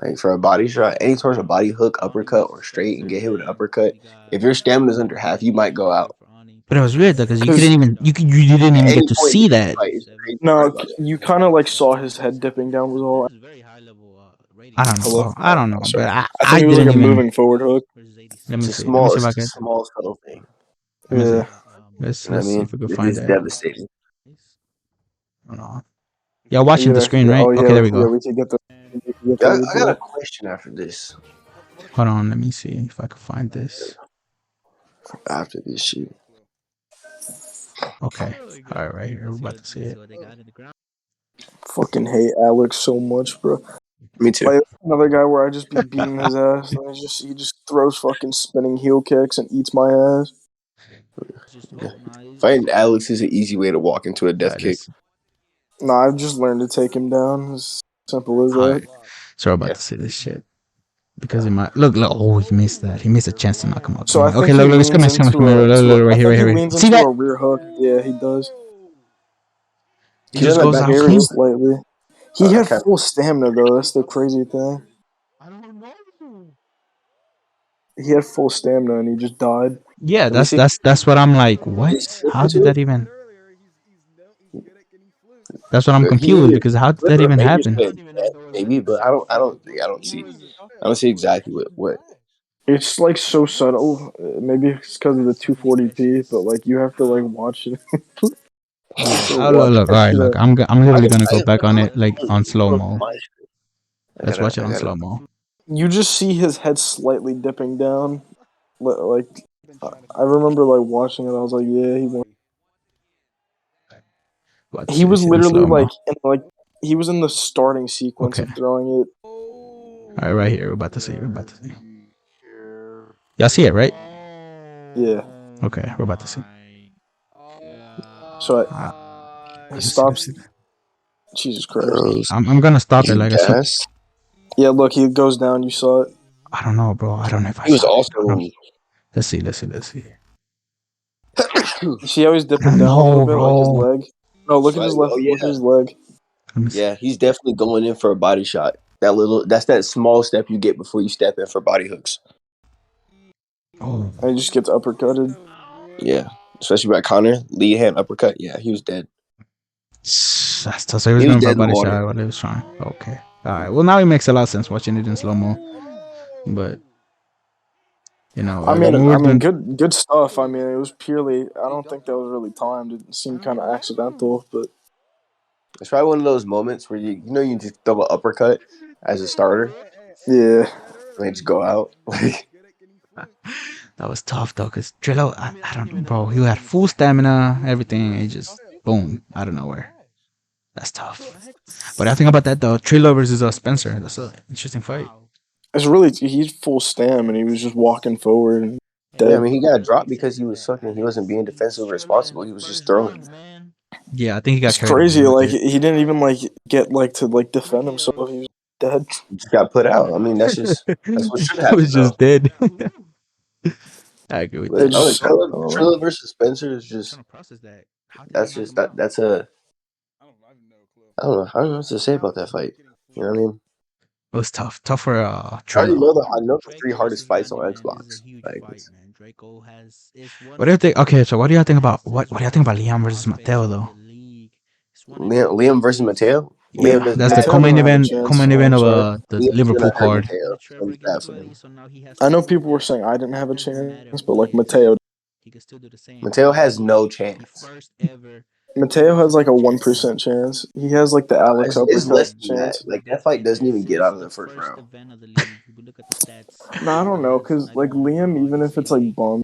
like for a body shot, any sort of body hook, uppercut, or straight, and get hit with an uppercut, if your stamina's under half, you might go out. but it was weird though because you couldn't because even you didn't At even get any to point see during the that. fight, it's the crazy part no, about it. you kind of like saw his head dipping down was all. I don't know, Hello, bro. I don't know, but sorry. I, I I think it was like didn't a even. moving forward hook. Let me It's a see. Let me small, see if it's I a could. small subtle thing. Let me see. Yeah, You know what I Let's see mean? if we can It find is that. devastating. Hold on. Y'all watching the yeah, screen, yeah. right? Oh Okay, yeah, there we yeah. go. We could get the I got a replay. question after this. Hold on. Let me see if I can find this. After this shit. Okay. All right, right here. We're about to see it. Fucking hate Alex so much, bro. Me too. Like another guy where I just be beating his ass, and he just throws fucking spinning heel kicks and eats my ass. Fighting Alex is an easy way to walk into a death kick. Nah, I've just learned to take him down. As simple as All that. right. So we're about Yeah. to see this shit. Because he might look. Oh, he missed that. He missed a chance to knock him out. So Come I on. Okay, think he look. It's leans coming. It's coming. It's into coming. a Look, to look, a. I right here. think Right he here. Right here. leans See into that? a rear hook. Yeah, he does. He He's on just that goes back out Very clean. slightly. He had okay. full stamina though. That's the crazy thing. He had full stamina and he just died. Yeah, Let me see. that's what I'm like. He's What? slip How did into it. that even? That's what I'm He confused either because how did slip that or even maybe just happen? went dead, maybe, but I don't see exactly what. It's like so subtle. Maybe it's because of the 240p, but like you have to like watch it. You have Yeah. to Oh, look, watch look. All that right, shit look. out. I'm I literally can gonna I go can back on it like pull on slow up mo. my screen. Let's watch it I on gotta. slow mo. You just see his head slightly dipping down. Like I remember like watching it. I was like, yeah, he won. About to He see this was shit in literally slow mo. like he was in the starting sequence Okay. of throwing it. All right, right here. We're about to see. We're about to see. Y'all see it, right? Yeah. Okay, we're about to see. So he Let's see. Let's stops. see. Jesus Christ. Girls I'm gonna stop it. eat Like I said, gas. Yeah, look, he goes down. You saw it. I don't know, bro. I don't know if I He was saw it. I don't. also. Let's see. Let's see. Let's see. You see how he's I dipping don't down a little know, bit, like his bro. leg. No, look at his Slightly. left. Oh Look at yeah, his leg. Let me see. yeah. He's definitely going in for a body shot. That's that small step you get before you step in for body hooks. Oh, And he just gets uppercutted. Yeah, especially by Connor, lead hand uppercut. Yeah, he was dead. that's tough. So he was He was going for a dead in the body water. shot while he was trying. Okay. All right. Well, now it makes a lot of sense watching it in slow mo. But when we were I mean, doing. good stuff. I mean, it was purely. I don't think that was really timed. It seemed kind of accidental, but It's probably one of those moments where you just throw an uppercut as a starter yeah. and they just go out. That was tough though, cause Drillo, I don't know, bro. He had full stamina, everything. He just boom out of nowhere. That's tough. But I think about that though. Trillo versus Spencer. That's an interesting fight. It's really he's full stam, and he was just walking forward. Yeah, I mean, he got dropped because he wasn't being defensive responsible. He was just throwing. Yeah, I think he got It's carried away crazy. with Like it. he didn't even like get like to like defend himself. He was dead. He just got put out. I mean, that's what should He was happen, though. just dead. I agree with They that. But just suck. I don't know. Trilla versus Spencer is just that's a I don't know what to say about that fight. You know what I mean? It was tough. Tough for I already Trilla. know I know the three hardest fights on Xbox. Like What do you think? Okay, so what do you think about what do you think about Liam versus Mateo though? Liam versus Mateo. Yeah, that's the Mateo co-main don't have a event. chance. Co-main Oh, event I'm of sorry. the Liam's Liverpool gonna hurt card. Mateo. It's gonna be bad for him. I know people were saying I didn't have a chance, but like Mateo Mateo has no chance. Mateo has like a 1% chance. He has like the Alex It's uppercut less than that. chance. Like that fight doesn't even get out of the first round. No, I don't know, cause like Liam, even if it's like bum,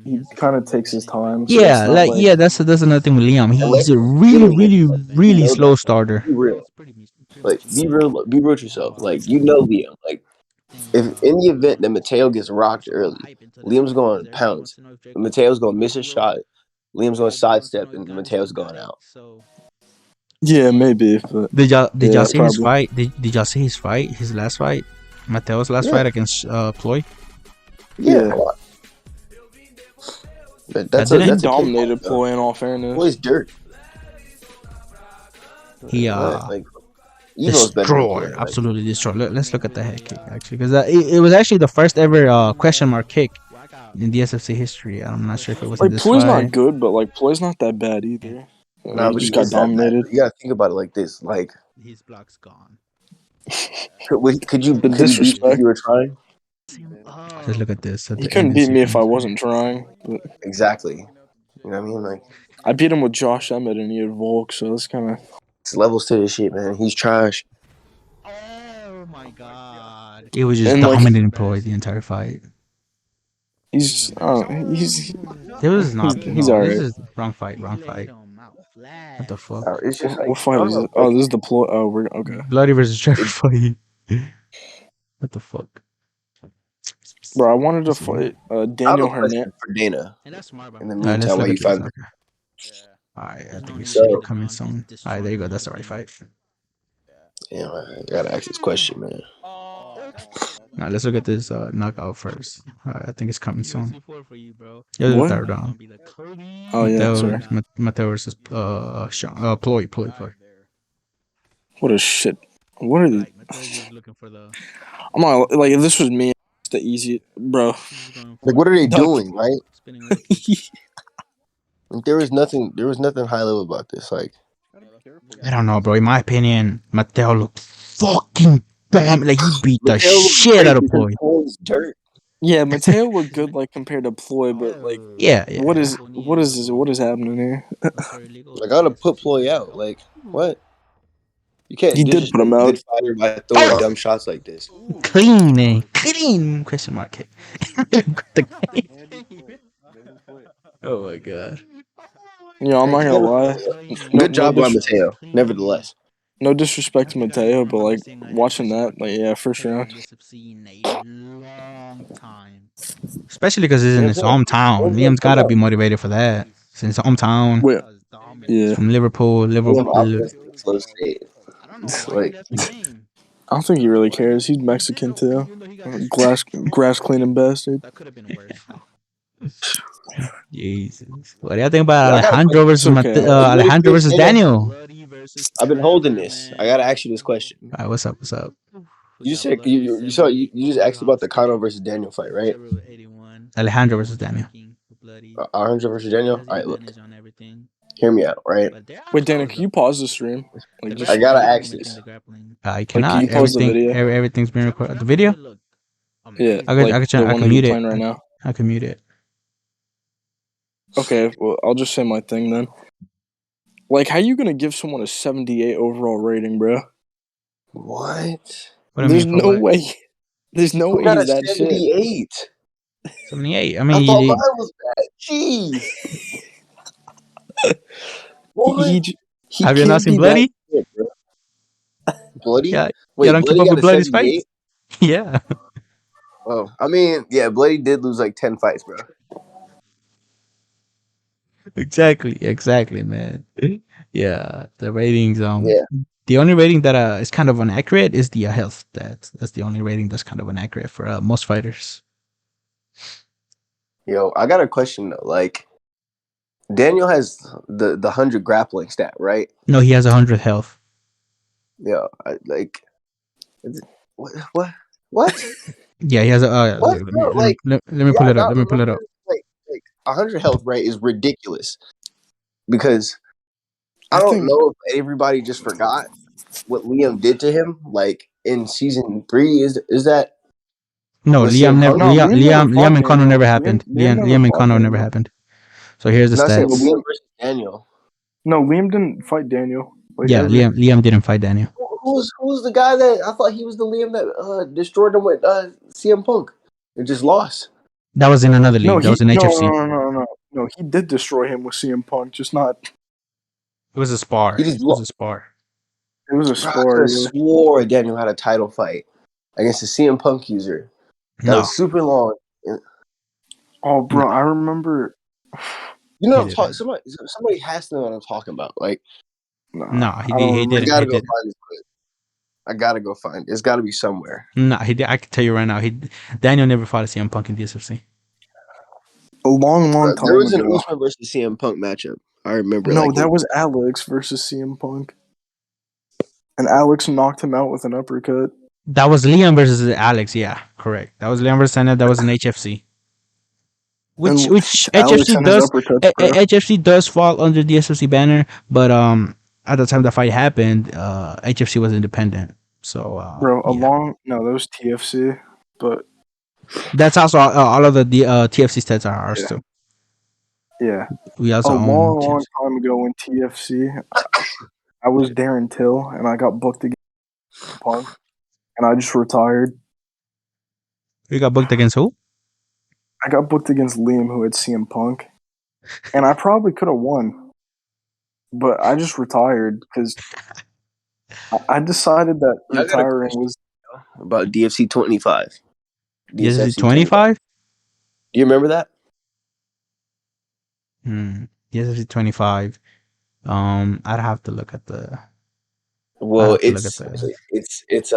he kind of takes his time. So it's Yeah, not like like yeah, that's another thing with Liam. Unless He's a you're really, giving him, really, like, you really know slow that. starter. Be real. Like be real with yourself. Like you know Liam. Like if in the event that Mateo gets rocked early, Liam's going to pounce. Mateo's going to miss a shot. Liam's going to sidestep, and Mateo's going out. yeah, maybe, but Did y'all yeah, see his probably. fight? Did y'all see his fight? His last fight, Mateo's last Yeah. fight against Ploy. Yeah. But that's He a dominated Ploy. In all fairness, Ploy's dirt. He Like Evo's better than Ploy. destroyed, absolutely destroyed. Let's look at the head kick actually, because it was actually the first ever question mark kick in DSFC history. I'm not sure if it was in like this Ploy's fight. not good, but like Ploy's not that bad either. Nah, He but just he got is that bad. dominated. You gotta think about it like this. Like, His block's gone. could you The beat if disrespect. you were trying? Let's look at this. He couldn't beat me if I wasn't trying. But Exactly. You know what I mean? Like, I beat him with Josh Emmett and he had Volk, so it's kind of. it's levels to this shit, man. He's trash. Oh my god! It was just And, like, dominating Ploy the entire fight. He's It was not. he's No, alright. this is wrong fight. Wrong fight. What the fuck? It's just like, What fight is it? Oh, this is the Ploy. Oh, we're okay. Bloody versus Trevor fight. What the fuck? Bro, I wanted to fight I have Daniel a question Hernandez. for Dana. In the Alright, let's meantime, while look you at find this. Alright, I think it's So- coming soon. Alright, there you go. That's the right fight. Damn, I gotta ask this question, man. Alright, let's look at this knockout first. Alright, I think it's coming soon. Yeah, the What? third round. Oh yeah, sorry. Mateo versus Ploy. What a shit. What are these? I'm not like if this was me, it's the easy, bro. Like, what are they Duck. doing, right? Like, there was nothing high level about this. Like, I don't know, bro. In my opinion, Mateo looked fucking bad. Like he beat the Mateo looked shit great out of because Ploy. Ploy's dirt. Yeah, Mateo looked good like compared to Ploy, but like Yeah. what is happening here? Like, I gotta put Ploy out. Like, what? You can't. He did put him out. Good fighter by throwing dumb shots like this. Clean question mark kick. Oh my god. Yeah, I'm not gonna lie. Good job by Mateo. Nevertheless, No disrespect to Mateo, but like watching that, like yeah, first round. Especially because it's in his hometown. Liam's gotta be motivated for that. It's in his hometown. Wait, yeah, From Liverpool. slow state. It's like, I don't think he really cares. He's Mexican too. Grass cleaning bastard. Jesus. What do you think about I got a Alejandro versus okay. Alejandro versus Daniel? I've been holding this. I gotta ask you this question. Alright, what's up? You just said you just asked about the Kano versus Daniel fight, right? Alejandro versus Daniel. Alejandro versus Daniel. All right, look. Hear me out, right? Wait, Dana, can you pause the stream? Like, just, I gotta ask this. I cannot. you pause the video? Everything's being recorded. The video? Yeah, I like, can the one that mute you're it. playing right now. I can mute it. Okay, well, I'll just say my thing then. Like, how you gonna give someone a 78 overall rating, bro? What? What do you There's mean, for no what? way. There's no Who way got a he's that shit. 78? 78. I I mean, thought mine was bad. Jeez. What? He have you can't not seen be Bloody? Shit, bro. Bloody? Yeah. Wait, You don't keep Bloody up got with a Bloody's 78? fights? Yeah. Oh, I mean, yeah, Bloody did lose like 10 fights, bro. Exactly, man. Yeah, the ratings. Yeah. The only rating that is kind of inaccurate is the health. That's the only rating that's kind of inaccurate for most fighters. Yo, I got a question though. Like, Daniel has the 100 grappling stat, right? No, he has 100 health. Yeah, what? Yeah, he has a. What? Let me Bro, let me like, let me do pull I it up. not Let me pull it remember? up. Like 100 health, right, is ridiculous because I I don't think know if everybody just forgot what Liam did to him. Like in season 3, is that No, with Liam CM never. Punk? no. Liam never Liam fought and Connor never Daniel. Liam happened. Liam never Liam and fought Connor never Daniel. happened. So here's the Not saying stats. Liam versus Daniel. No, Liam didn't fight Daniel. Like Yeah, ever. Liam didn't fight Daniel. Who's the guy that I thought he was the Liam that destroyed him with CM Punk and just lost? That was in another No, league. That was in no, HFC. no. He did destroy him with CM Punk, just not. It was a He spar. just It was lost. a spar. It was a Bro, I could spar. have Yeah. swore Daniel had a title fight against a CM Punk user that No, was super long. Oh, no, bro, I remember. You know he what I'm talking. didn't. Somebody has to know what I'm talking about. Like No, Nah, he I don't he I didn't. remember. He gotta go didn't. find this clip. I gotta go find it. It's got to be somewhere. No, he did. I can tell you right now. Daniel never fought a CM Punk in DSFC. A long Bro, there time was an ago. Usman versus CM Punk matchup. I remember. No, Like that it. was Alex versus CM Punk, and Alex knocked him out with an uppercut. That was Liam versus Alex. Yeah, correct. That was Liam versus Senna. That was an HFC. Which And Alex HFC and his does uppercuts, bro. HFC does fall under the SFC banner, but at the time the fight happened, HFC was independent. So Bro, yeah, no, that was TFC, but that's also all of the TFC stats are ours yeah, too. yeah. We A also own long TFC. time ago in TFC, I was Darren Till, and I got booked against Punk, and I just retired. We got booked against who? I got booked against Liam, who had CM Punk, and I probably could have won, but I just retired because I decided that I got a retiring question was. about DFC 25. DSFC DSFC 25. 25. Do you remember that? DSFC 25. I'd have to look at the. I'd Well, have to look at the. it's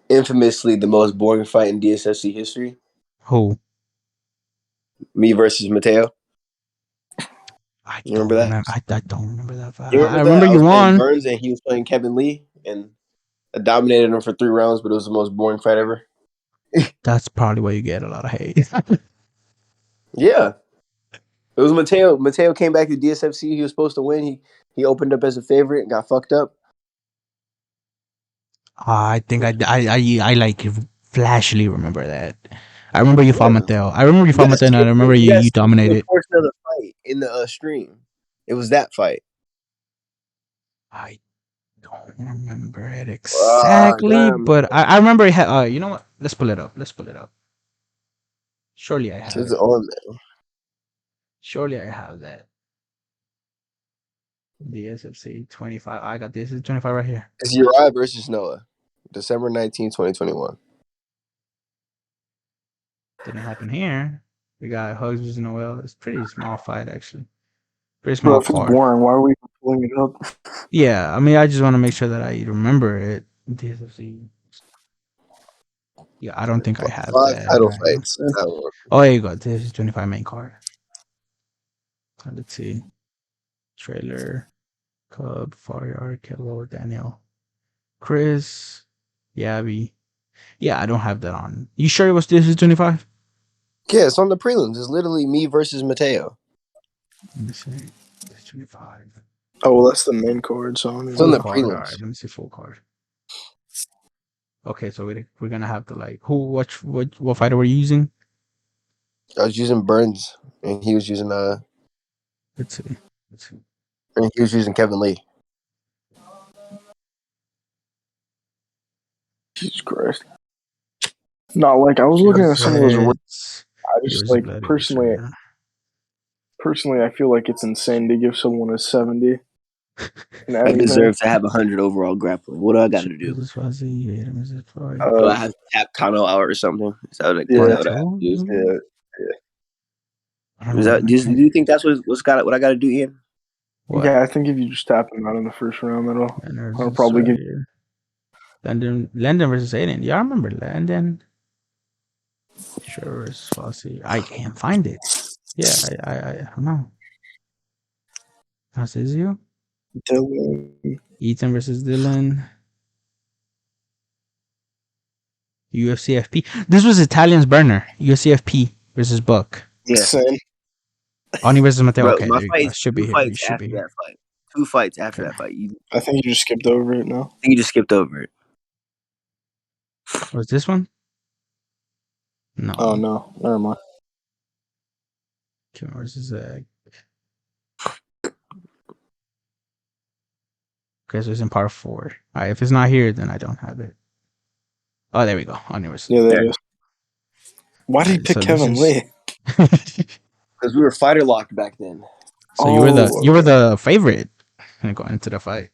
infamously the most boring fight in DSFC history. Who? Me versus Mateo. I You remember don't that? remember. I don't remember that fight. You I remember that? remember I you was playing won. Burns and he was playing Kevin Lee, and I dominated him for 3 rounds, but it was the most boring fight ever. That's probably why you get a lot of hate. Yeah, it was Mateo. Mateo came back to DSFC. He was supposed to win. He opened up as a favorite and got fucked up. I think I like flashily remember that. I remember you fought Yeah, Mateo. I remember you fought Mateo, and I remember you The dominated. portion of the fight in the stream. It was that fight. I don't remember it Ah, exactly, damn. but I remember it had. You know what? Let's pull it up. Let's pull it up. Surely I have It's it. on there. Surely I have that. DSFC 25. I got DSFC 25 right here. It's Uriah versus Noah, December 19th, 2021. Didn't happen here. We got Hugs versus Noel. It's pretty small fight actually. Pretty Bro, small if it's card. boring, why are we pulling it up? Yeah, I mean, I just want to make sure that I remember it. DSFC. Yeah, I don't think I have 5 that title right now. fights. That one. Oh, there you go. This is 25 main card. Let's see. Trailer. Cub, Faryar, Kilo, Daniel, Chris, Yabby. Yeah, I don't have that on. You sure it was this is 25? Yeah, it's on the prelims. It's literally me versus Mateo. Let me see. This is 25. Oh, well, that's the main card, so I don't It's on Full the even. card. All prelims. right, let me see full card. Okay, so we're gonna have to like what fighter were you using? I was using Burns, and he was using Let's see. Let's see. and he was using Kevin Lee. Jesus Christ. Not like I was looking at some of those. I just Here's the like gladiators right now. personally, I feel like it's insane to give someone a 70. in I anything. deserve to have 100 overall grappling. What do I got to do? Do I have to tap Kano out or something? Is that what I have to do? Yeah. Is that, do you think that's what I got to do, Ian? What? Yeah, I think if you just tap him out in the first round, that'll probably give you. Landon versus Aiden. Yeah, I remember Landon. Sure, versus Fossey. I can't find it. Yeah, I don't know. How's you? Dylan. Ethan versus Dylan. UFCFP. This was Italian's burner. UFCFP versus Buck. Yeah. Same. Oni versus Mateo. Bro, okay, my there you fight go. is Should be 2 here. fights Should after be here. that fight. 2 fights after that fight. I think you just skipped over it now. You just skipped over it. Was this one? No. Oh no, never mind. Kim versus Zach. Okay, so it's in part 4. All right, if it's not here, then I don't have it. Oh, there we go. Oni versus. Yeah, there it is. Why did he pick Kevin Lee? Because we were fighter locked back then. So you were the favorite going into the fight.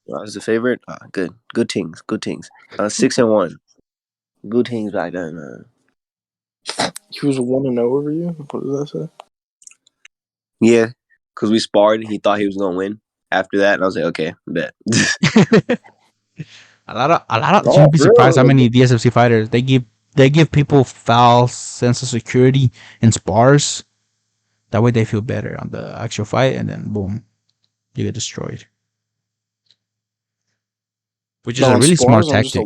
I was the favorite. Good things. 6-1. Good things back then, man. He was 1-0 over you. What does that say? Yeah, because we sparred and he thought he was gonna win. After that, and I was like, okay, bet. a lot of you'd be surprised how many DSFC fighters they give people false sense of security in spars. That way they feel better on the actual fight, and then boom, you get destroyed. Which is a really smart tactic.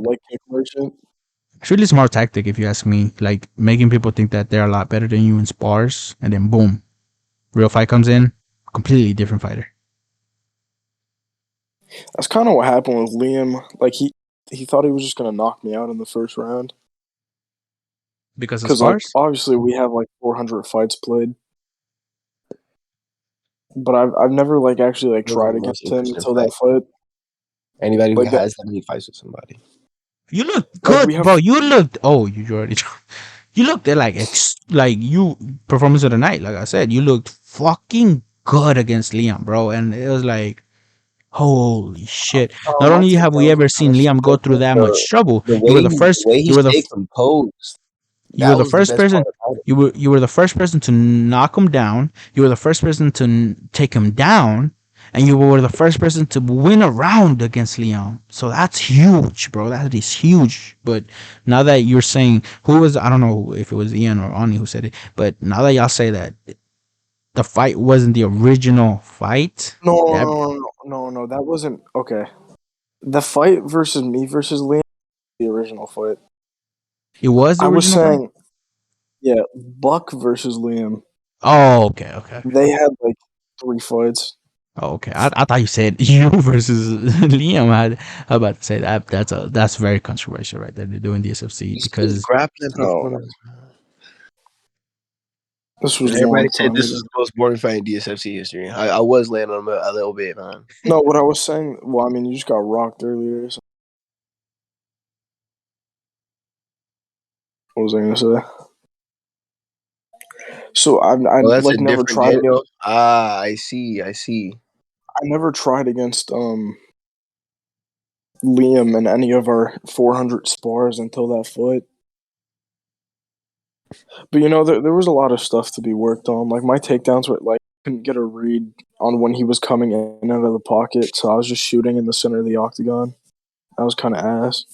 It's really smart tactic if you ask me. Like making people think that they're a lot better than you in spars, and then boom, real fight comes in, completely different fighter. That's kind of what happened with Liam. Like he thought he was just gonna knock me out in the first round. Because of spars? Like, obviously we have like 400 fights played, but I've never like actually like tried against him until that fight. Anybody who has that many fights with somebody. You look good, bro. You looked. Oh, you already. You looked at like you performance of the night. Like I said, you looked fucking good against Liam, bro. And it was like, holy shit! Not only have we ever seen Liam go through that much trouble, you were the first. You were the composed. You were the first person. You were the first person to knock him down. You were the first person to take him down, and you were the first person to win a round against Liam. So that's huge, bro. That is huge. But now that you're saying, I don't know if it was Ian or Ani who said it, but now that y'all say that the fight wasn't the original fight. No, that wasn't okay. The fight versus me versus Liam, the original fight. It was the original fight? Yeah, Buck versus Liam. Oh, okay. They had like 3 fights. Oh, okay. I thought you said you versus Liam. I was about to say that's very controversial, right? That they're doing DSFC because this was everybody said this was the most boring fight in DSFC history. I was laying on him a little bit, man. No, what I was saying. Well, I mean, you just got rocked earlier. So. What was I gonna say? So I like never tried. I see. I never tried against Liam in any of our 400 spars until that fight. But there was a lot of stuff to be worked on. Like my takedowns were like couldn't get a read on when he was coming in and out of the pocket, so I was just shooting in the center of the octagon. That was kind of ass.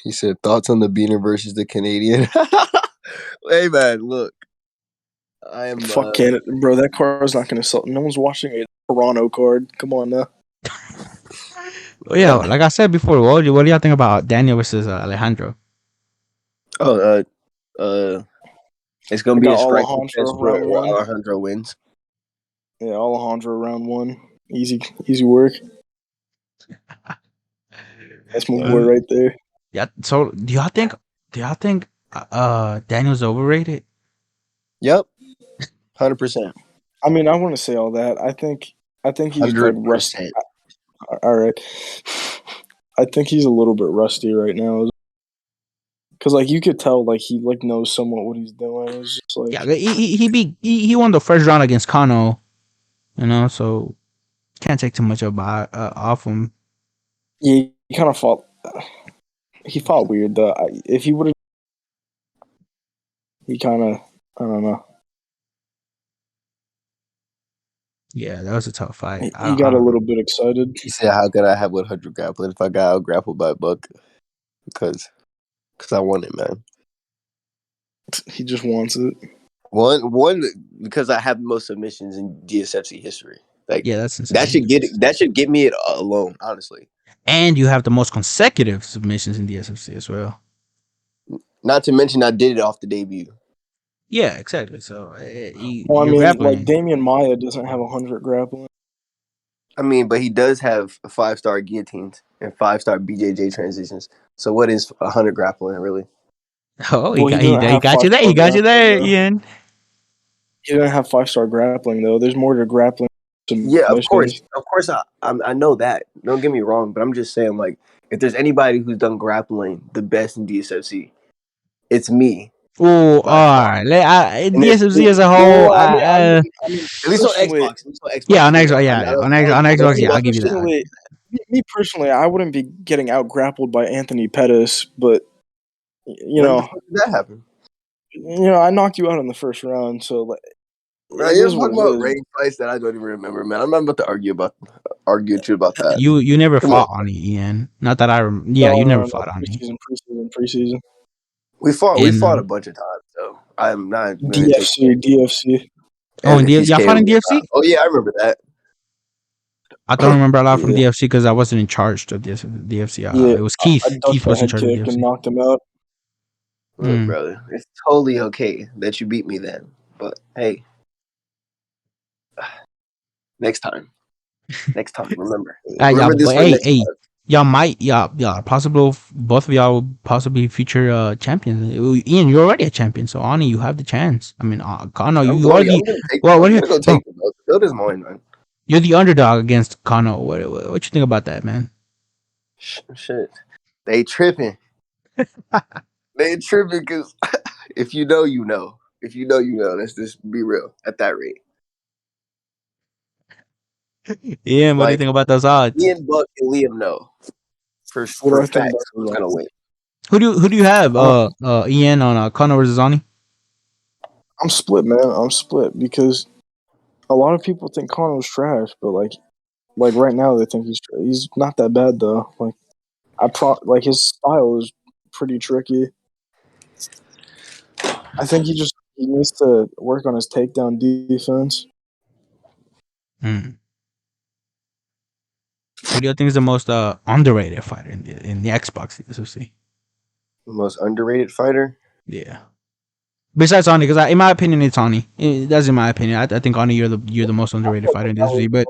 He said thoughts on the Beaner versus the Canadian. Hey man, look. I am fuck Canada, bro. That card is not going to sell. No one's watching a Toronto card. Come on now. Well, yeah, like I said before, what do y'all think about Daniel versus Alejandro? It's gonna be a strike where Alejandro wins. Yeah, Alejandro round 1. Easy work. That's my boy right there. Yeah. So do y'all think Daniel's overrated? Yep. 100%. I mean, I want to say all that. I think he's 100%. Like all right. I think he's a little bit rusty right now. Because, like, you could tell, like, he, like, knows somewhat what he's doing. It's just, like... Yeah, he won the first round against Kano, you know, so can't take too much off him. Yeah, he kind of fought... He fought weird, though. If he would have... He kind of... I don't know. Yeah, that was a tough fight. He got a little bit excited. He said, "How could I have 100 grappling if I got out grappled by a buck?" Because I want it, man. He just wants it. One because I have the most submissions in DSFC history. Like, yeah, that's insane. That should get me it alone, honestly. And you have the most consecutive submissions in DSFC as well. Not to mention, I did it off the debut. Yeah, exactly. So, well, I mean, like Damian Maia doesn't have 100 grappling. I mean, but he does have 5-star guillotines and 5-star BJJ transitions. So what is 100 grappling really? Oh, he got you there. He got you there, Ian. He didn't have 5-star grappling though. There's more to grappling. Yeah, of course. I know that. Don't get me wrong, but I'm just saying, like, if there's anybody who's done grappling the best in DSFC, it's me. Oh, all right. DSFC as a whole, at least on Xbox. Yeah, on Xbox. Yeah, on Xbox. Yeah, I'll give you that. Me personally, I wouldn't be getting out grappled by Anthony Pettis, but you know, when did that happen? You know, I knocked you out in the first round, so like. Right, you're talking about rank fights that I don't even remember, man. I'm not about to argue with you about that. You never fought on it, Ian. Not that I remember. Yeah, you never fought on it. Preseason. We fought a bunch of times, so I'm not DFC. Oh, and y'all fought in DFC? Oh yeah, I remember that. I don't remember a lot from DFC because I wasn't in charge of DFC. It was Keith. Keith was in charge of DFC. And knocked him out. Look, brother, it's totally okay that you beat me then, but hey. Next time, remember. Remember this hey, y'all possible. Both of y'all will possibly future champions. Ian, you're already a champion, so Ani, you have the chance. I mean, Kano, you already. Well, what do you? Build his mind, man. You're the underdog against Kano. What you think about that, man? Shit, they tripping. They tripping because if you know, you know. If you know, you know. Let's just be real. At that rate. Ian, what do you think about those odds? Ian, Buck, and Liam know. For fact, who's gonna win? Who do you have? Ian on Conor versus Ani? I'm split, man. I'm split because a lot of people think Conor's trash, but like right now they think he's not that bad though. Like his style is pretty tricky. I think he needs to work on his takedown defense. Who do you think is the most underrated fighter in the Xbox DSFC? The most underrated fighter? Yeah. Besides Ani, because in my opinion, it's Ani. That's in my opinion. I think Ani, you're the most underrated fighter in DSFC. But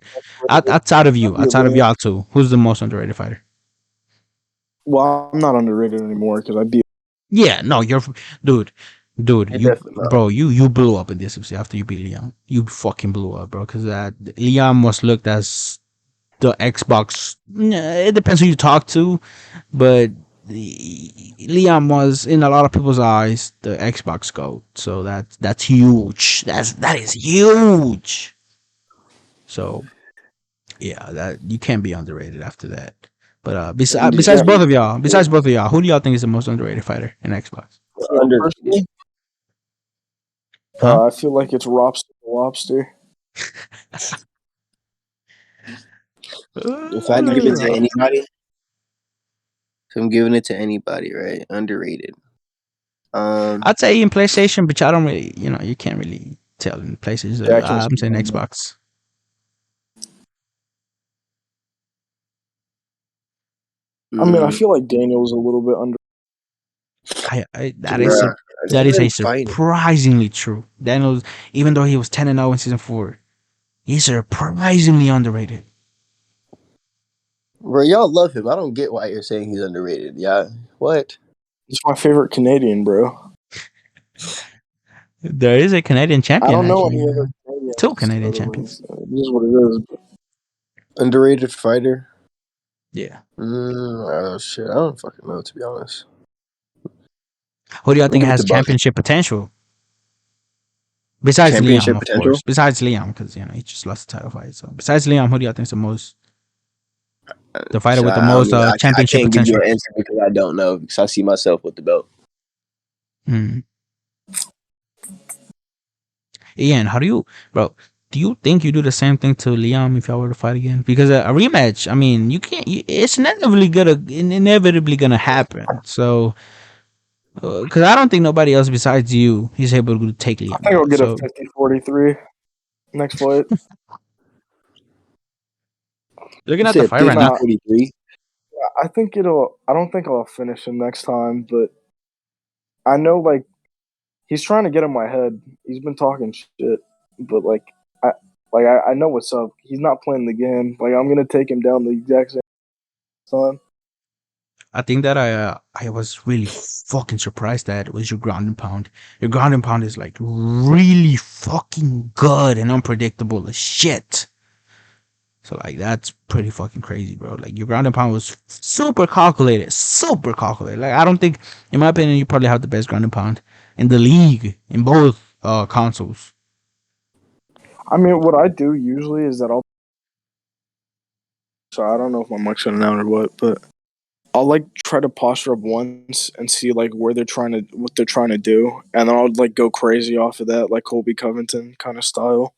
outside of y'all two, who's the most underrated fighter? Well, I'm not underrated anymore because I beat. Yeah, no, dude, you blew up in DSFC after you beat Liam. You fucking blew up, bro. Because Liam was looked as the Xbox. It depends who you talk to, but Liam was in a lot of people's eyes the Xbox GOAT. So that's huge. That is huge. So yeah, that you can't be underrated after that. But besides both of y'all, who do y'all think is the most underrated fighter in Xbox? I feel like it's Lobster. If I give it to anybody, if I'm giving it to anybody, right? Underrated. I'd say in PlayStation, but I don't really, you can't really tell in PlayStation. I'm saying Xbox. I mean, I feel like Daniel's a little bit under. That is surprisingly true. Daniel, even though he was 10-0 in season 4, he's surprisingly underrated. Bro, y'all love him. I don't get why you're saying he's underrated. Yeah, what? He's my favorite Canadian, bro. There is a Canadian champion. I don't know any other Canadians. 2 Canadian champions. This is what it is. Underrated fighter. Yeah. Oh shit, I don't fucking know, to be honest. Who do y'all think Give it has to Buck. championship potential? Besides Liam, Championship of potential. course. Besides Liam, because he just lost the title fight. So besides Liam, who do y'all think is the most, the fighter So with the most I championship can't give you potential? an answer because I don't know, because I see myself with the belt. Hmm. Ian, how do you, bro? Do you think you do the same thing to Liam if y'all were to fight again? Because a rematch, I mean, you can't. It's inevitably gonna happen. So, because I don't think nobody else besides you is able to take I Liam think I'll out. get a So 50-43 next fight. looking You at the said fight right now, 50-43. I think it'll. I don't think I'll finish him next time, but I know like he's trying to get in my head. He's been talking shit, but I know what's up. He's not playing the game. Like I'm gonna take him down the exact same time. I think that I was really fucking surprised that it was your ground and pound. Your ground and pound is like really fucking good and unpredictable as shit. So like that's pretty fucking crazy, bro. Like your ground and pound was super calculated, super calculated. Like I don't think, in my opinion, you probably have the best ground and pound in the league in both consoles. I mean, what I do usually is that I'll. So I don't know if my mic's going out or what, but I'll like try to posture up once and see like what they're trying to do, and then I'll like go crazy off of that, like Colby Covington kind of style.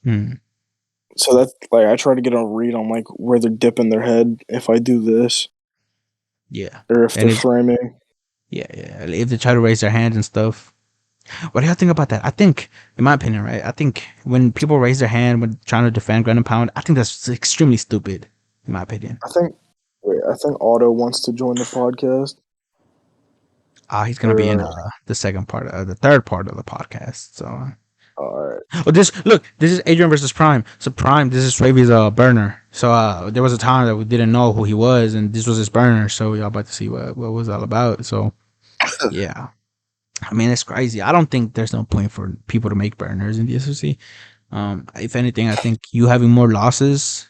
Hmm. So that's like I try to get a read on like where they're dipping their head if I do this, Yeah, or if and they're if framing. yeah, if they try to raise their hands and stuff. What do y'all think about that? I think, in my opinion, right? I think when people raise their hand when trying to defend ground and pound, I think that's extremely stupid, in my opinion. I think Otto wants to join the podcast. He's gonna be in Or the second part, the third part of the podcast. So, all right, oh, this is Adrian versus Prime. So Prime, this is Ravi's burner. So there was a time that we didn't know who he was, and this was his burner. So y'all about to see what was all about. So yeah, I mean it's crazy. I don't think there's no point for people to make burners in the SOC. If anything, I think you having more losses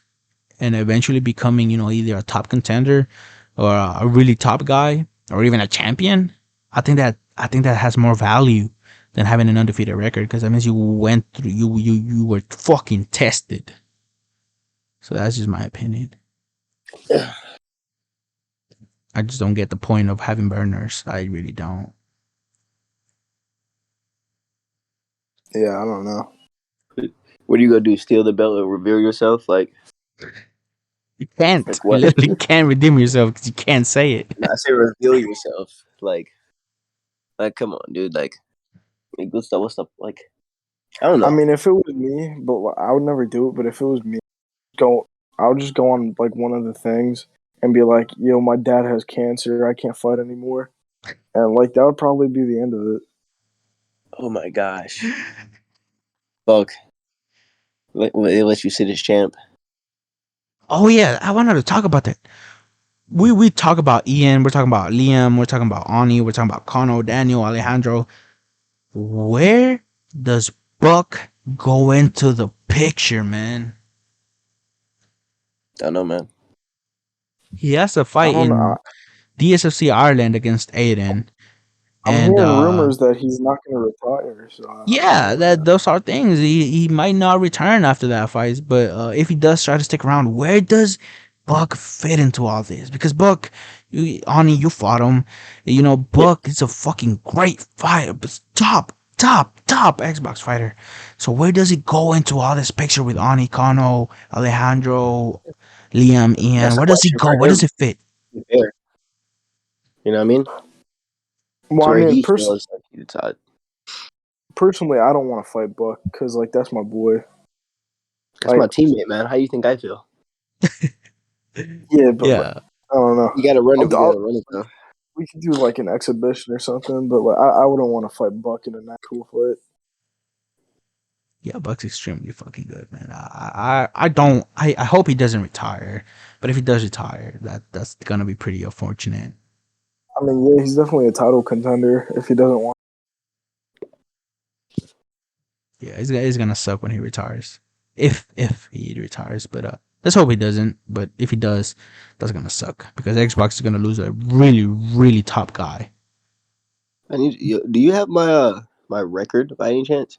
and eventually becoming, either a top contender or a really top guy or even a champion, I think that has more value than having an undefeated record because that means you went through you were fucking tested. So that's just my opinion. I just don't get the point of having burners. I really don't. yeah, I don't know. What are you gonna do? Steal the belt and reveal yourself? Like You can't. You what? literally can't redeem yourself because you can't say it. I say reveal yourself. Come on, dude. What's up? Like, I don't I know. mean, if it was me, but I would never do it. But if it was me, go. I would just go on like one of the things and be like, "Yo, my dad has cancer. I can't fight anymore," and like that would probably be the end of it. Oh my gosh. Fuck. Let you sit as champ. Oh yeah, I wanted to talk about that. We talk about Ian, we're talking about Liam, we're talking about Ani, we're talking about Connor, Daniel, Alejandro. Where does Buck go into the picture, man? I don't know, man. He has a I fight don't know. in DSFC Ireland against Aiden, I'm and hearing rumors that he's not going to retire, so I don't yeah, know, that man. those are things. He might not return after that fight, but if he does try to stick around, where does Buck fit into all this? Because Buck, Ani, you fought him. Yeah. Buck is a fucking great fighter, but top Xbox fighter. So where does he go into all this picture with Ani, Kano, Alejandro, Liam, Ian? That's a Where does he question go? for Where does him. it fit? Fair. You know what I mean? Well, To I where mean, he feels like he's tied. personally, I don't want to fight Buck because like that's my boy. That's Like, my teammate, man. How you think I feel? yeah, but like, Yeah. I don't know. You gotta run it. We I'll, gotta run it, though. we could do like an exhibition or something, but like I wouldn't want to fight Buck in an actual fight. Yeah, Buck's extremely fucking good, man. I hope he doesn't retire, but if he does retire, that's gonna be pretty unfortunate. I mean, yeah, he's definitely a title contender if he doesn't want. Yeah, it's gonna suck when he retires, if he retires. But Let's hope he doesn't. But if he does, that's gonna suck because Xbox is gonna lose a really, really top guy. Do you have my record by any chance?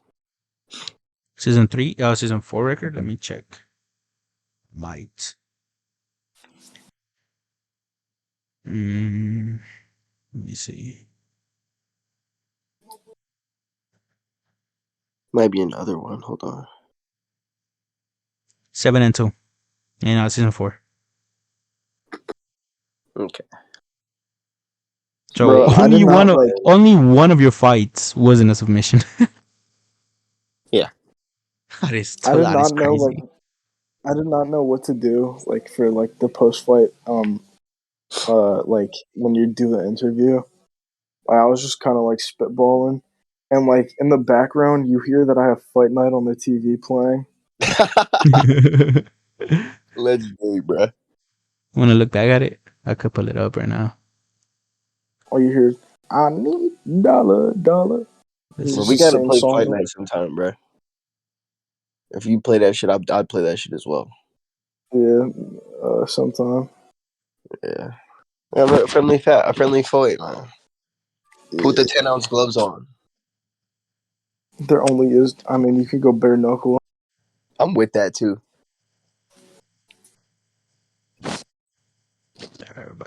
Season 4 record. Let me check. Might. Let me see. Might be another one. Hold on. 7-2. And season 4. Okay. So Bro, I did not like. only one of your fights wasn't a submission. Yeah. I did not know like. I did not know what to do like for like the post fight. Like when you do the interview, I was just kind of like spitballing, and like in the background, you hear that I have Fight Night on the TV playing. Legendary, bro. Want to look back at it? I could pull it up right now. All you hear is, I need dollar. Well, we gotta play Fight Night sometime, bro. If you play that shit, I'd play that shit as well. Yeah, sometime. Yeah. A friendly fight, man. Put the 10-ounce gloves on. There only is. I mean, you could go bare knuckle. I'm with that too.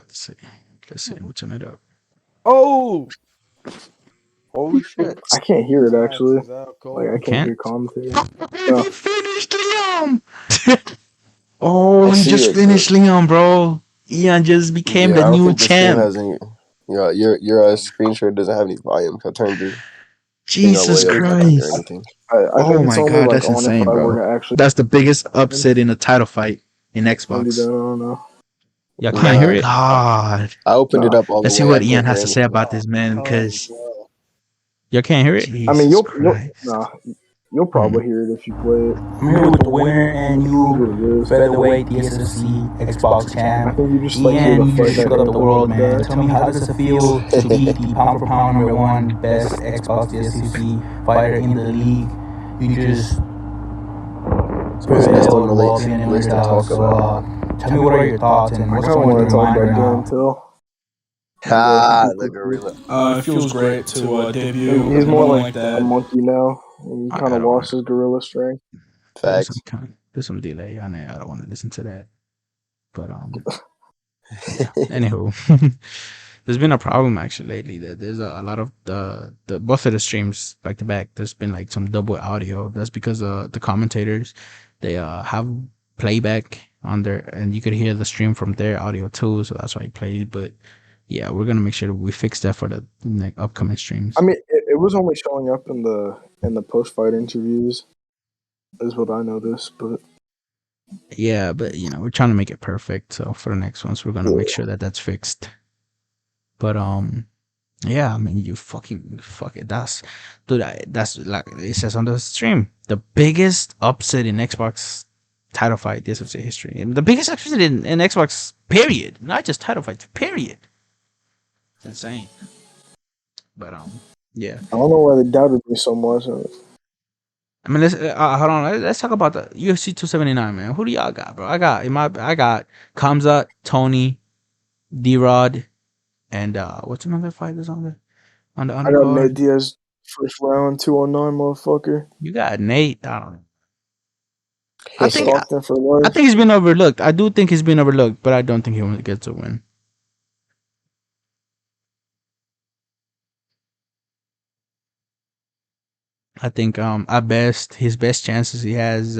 Let's see. We'll turn it up. Oh! Holy shit! I can't hear it actually. Like I can't Can't? hear commentary. He finished Liam. Oh, he just it, finished Liam, bro. Ian just became the new champ. Your screen share doesn't have any volume. I turned your Jesus Christ! I think it's my only God, like that's on insane, if I were bro. to actually. That's the biggest upset in a title fight in Maybe Xbox. that, I don't know. Y'all can't hear it? God. I opened it up all the way. Let's see what Ian has to say about this, man, because y'all can't hear it? I mean, you'll you'll probably hear it if you play it. I'm here with the winner and new featherweight DSFC Xbox I champ. think you just like hear Ian, the you fight just shook that up the world, man. back. Tell me, how does it feel to be the pound for pound #1 best Xbox DSFC fighter in the league? You just put it on the wall, being an underdog. So, tell me, what are your thoughts and what's going through your mind right now? The gorilla. It feels great to debut. He's more like that. a monkey now, and he kind of lost his gorilla strength. Facts. There's some delay on it. I don't want to listen to that. But yeah. Anywho, there's been a problem actually lately. That there's a lot of the both of the streams back to back. There's been like some double audio. That's because the commentators they have playback on there, and you could hear the stream from their audio too. So that's why I played. But yeah, we're gonna make sure that we fix that for the upcoming streams. I mean, it was only showing up in the post fight interviews, is what I noticed. But yeah, but we're trying to make it perfect. So for the next ones, we're gonna make sure that that's fixed. But yeah, I mean, you fuck it. That's like it says on the stream, the biggest upset in Xbox title fight DSFC history, and the biggest upset in Xbox period, not just title fight period. It's insane. But yeah. I don't know why they doubted me so much. I mean, let's hold on. Let's talk about the UFC 279, man. Who do y'all got, bro? I got Kamzat, Tony, D-Rod, and what's another fight that's on the undercard? I got Nate Diaz first round 209, motherfucker. You got Nate. I don't know. I think he's been overlooked. I do think he's been overlooked, but I don't think he gets a win. I think at best his best chances he has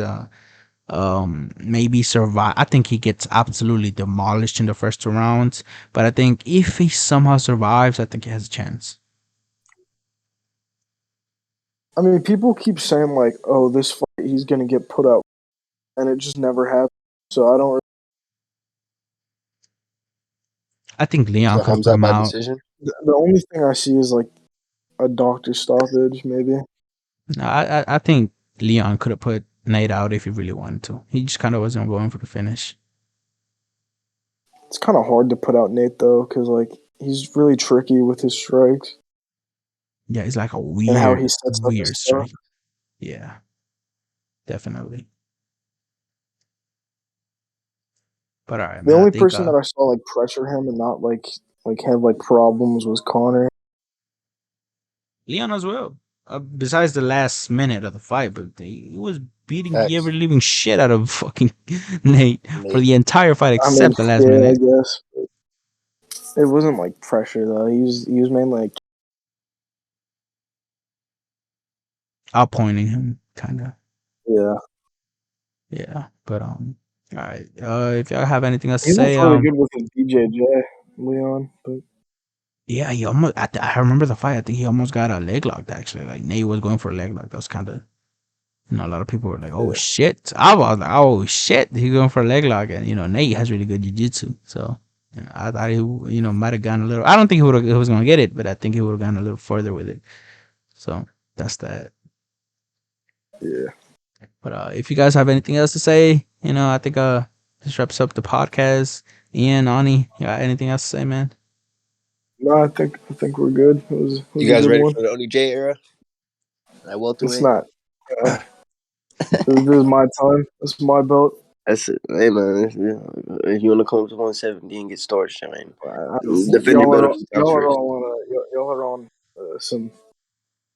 maybe survive. I think he gets absolutely demolished in the first 2 rounds, but I think if he somehow survives, I think he has a chance. I mean, people keep saying like, "Oh, this fight he's gonna get put out," and it just never happens. So I don't. I think Leon could put him out. Decision? The only thing I see is like a doctor stoppage, maybe. No, I think Leon could have put Nate out if he really wanted to. He just kind of wasn't going for the finish. It's kind of hard to put out Nate though, because like he's really tricky with his strikes. Yeah, he's like a weird, and how he sets weird up strike. Yeah, definitely. But all right, The man. I only think person that I saw like pressure him and not like have like problems was Connor. Leon as well. Besides the last minute of the fight, but he was beating the Facts. ever living shit out of fucking Nate for Nate. the entire fight I mean, except the last yeah, I minute. guess it wasn't like pressure though. He was mainly like Outpointing him, kind of. yeah. Yeah, but all right. If y'all have anything else to He say, looked really good with his BJJ, Leon. But yeah, he almost. I remember the fight. I think he almost got a leg locked. Actually, like Nate was going for a leg lock. That was kind of. A lot of people were like, "Oh yeah, shit!" I was like, "Oh shit!" He's going for a leg lock, and Nate has really good jiu-jitsu. So I thought he, might have gone a little. I don't think he was gonna get it, but I think he would have gone a little further with it. So that's that. yeah. But if you guys have anything else to say, I think this wraps up the podcast. Ian, Ani, you got anything else to say, man? No, I think we're good. It You was a guys good ready one. for the ODJ era? I It's welterweight. not. This is my time. This is my belt. That's it. Hey man, if you want to come up to 170 and get started, I mean, defend your Y'all belt are a few times first. y'all are on some.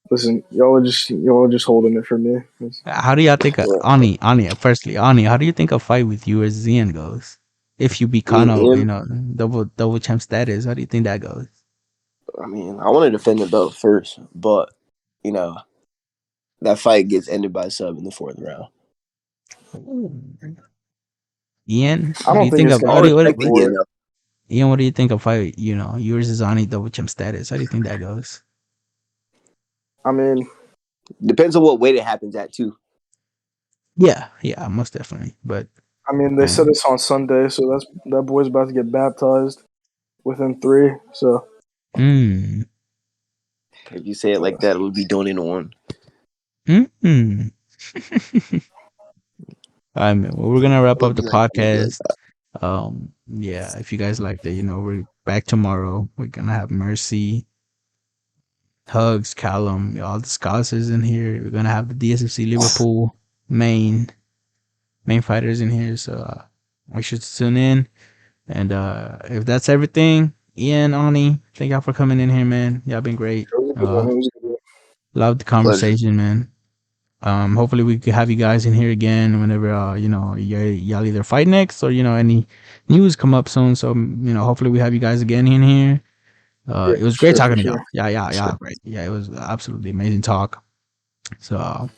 Listen, y'all are just holding it for me. How do y'all think Yeah. Ani, how do you think a fight with you as Ian goes? If you beat Me and Kano, him. double champ status, how do you think that goes? I mean, I want to defend the belt first, but you know that fight gets ended by sub in the 4th round. Ian, I what do don't you think think it's of gonna I what do you, end in respect what, the four. Ian though. Ian, what do you think of fight, yours is Ani double champ status? How do you think that goes? I mean, Depends on what weight it happens at too. Yeah, most definitely. But they said it's on Sunday, so that boy's about to get baptized within 3. So mm, If you say it like that, it would be done in one. mm. All right, man. Well, we're gonna It wrap would up the be like podcast. Yeah, if you guys liked it, we're back tomorrow. We're gonna have Mercy, Hugs, Callum, all the Scousers in here. We're gonna have the DSFC Liverpool main fighters in here. So make sure to tune in. And if that's everything, Ian, Ani, thank y'all for coming in here, man. Y'all been great. it was a good one. It was a good one. Love the pleasure. conversation, man. Hopefully we could have you guys in here again whenever y'all either fight next or any news come up soon. So hopefully we have you guys again in here. Yeah, It was for great sure, for talking to sure. y'all. Yeah, great. Yeah, it was absolutely amazing talk. So All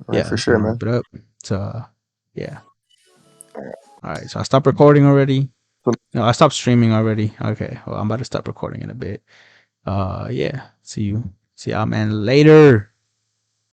right, yeah, for just sure, gonna man. wrap it up. So yeah. All right. So I stopped recording already. No, I stopped streaming already. Okay. Well, I'm about to stop recording in a bit. Yeah. See y'all, man, later.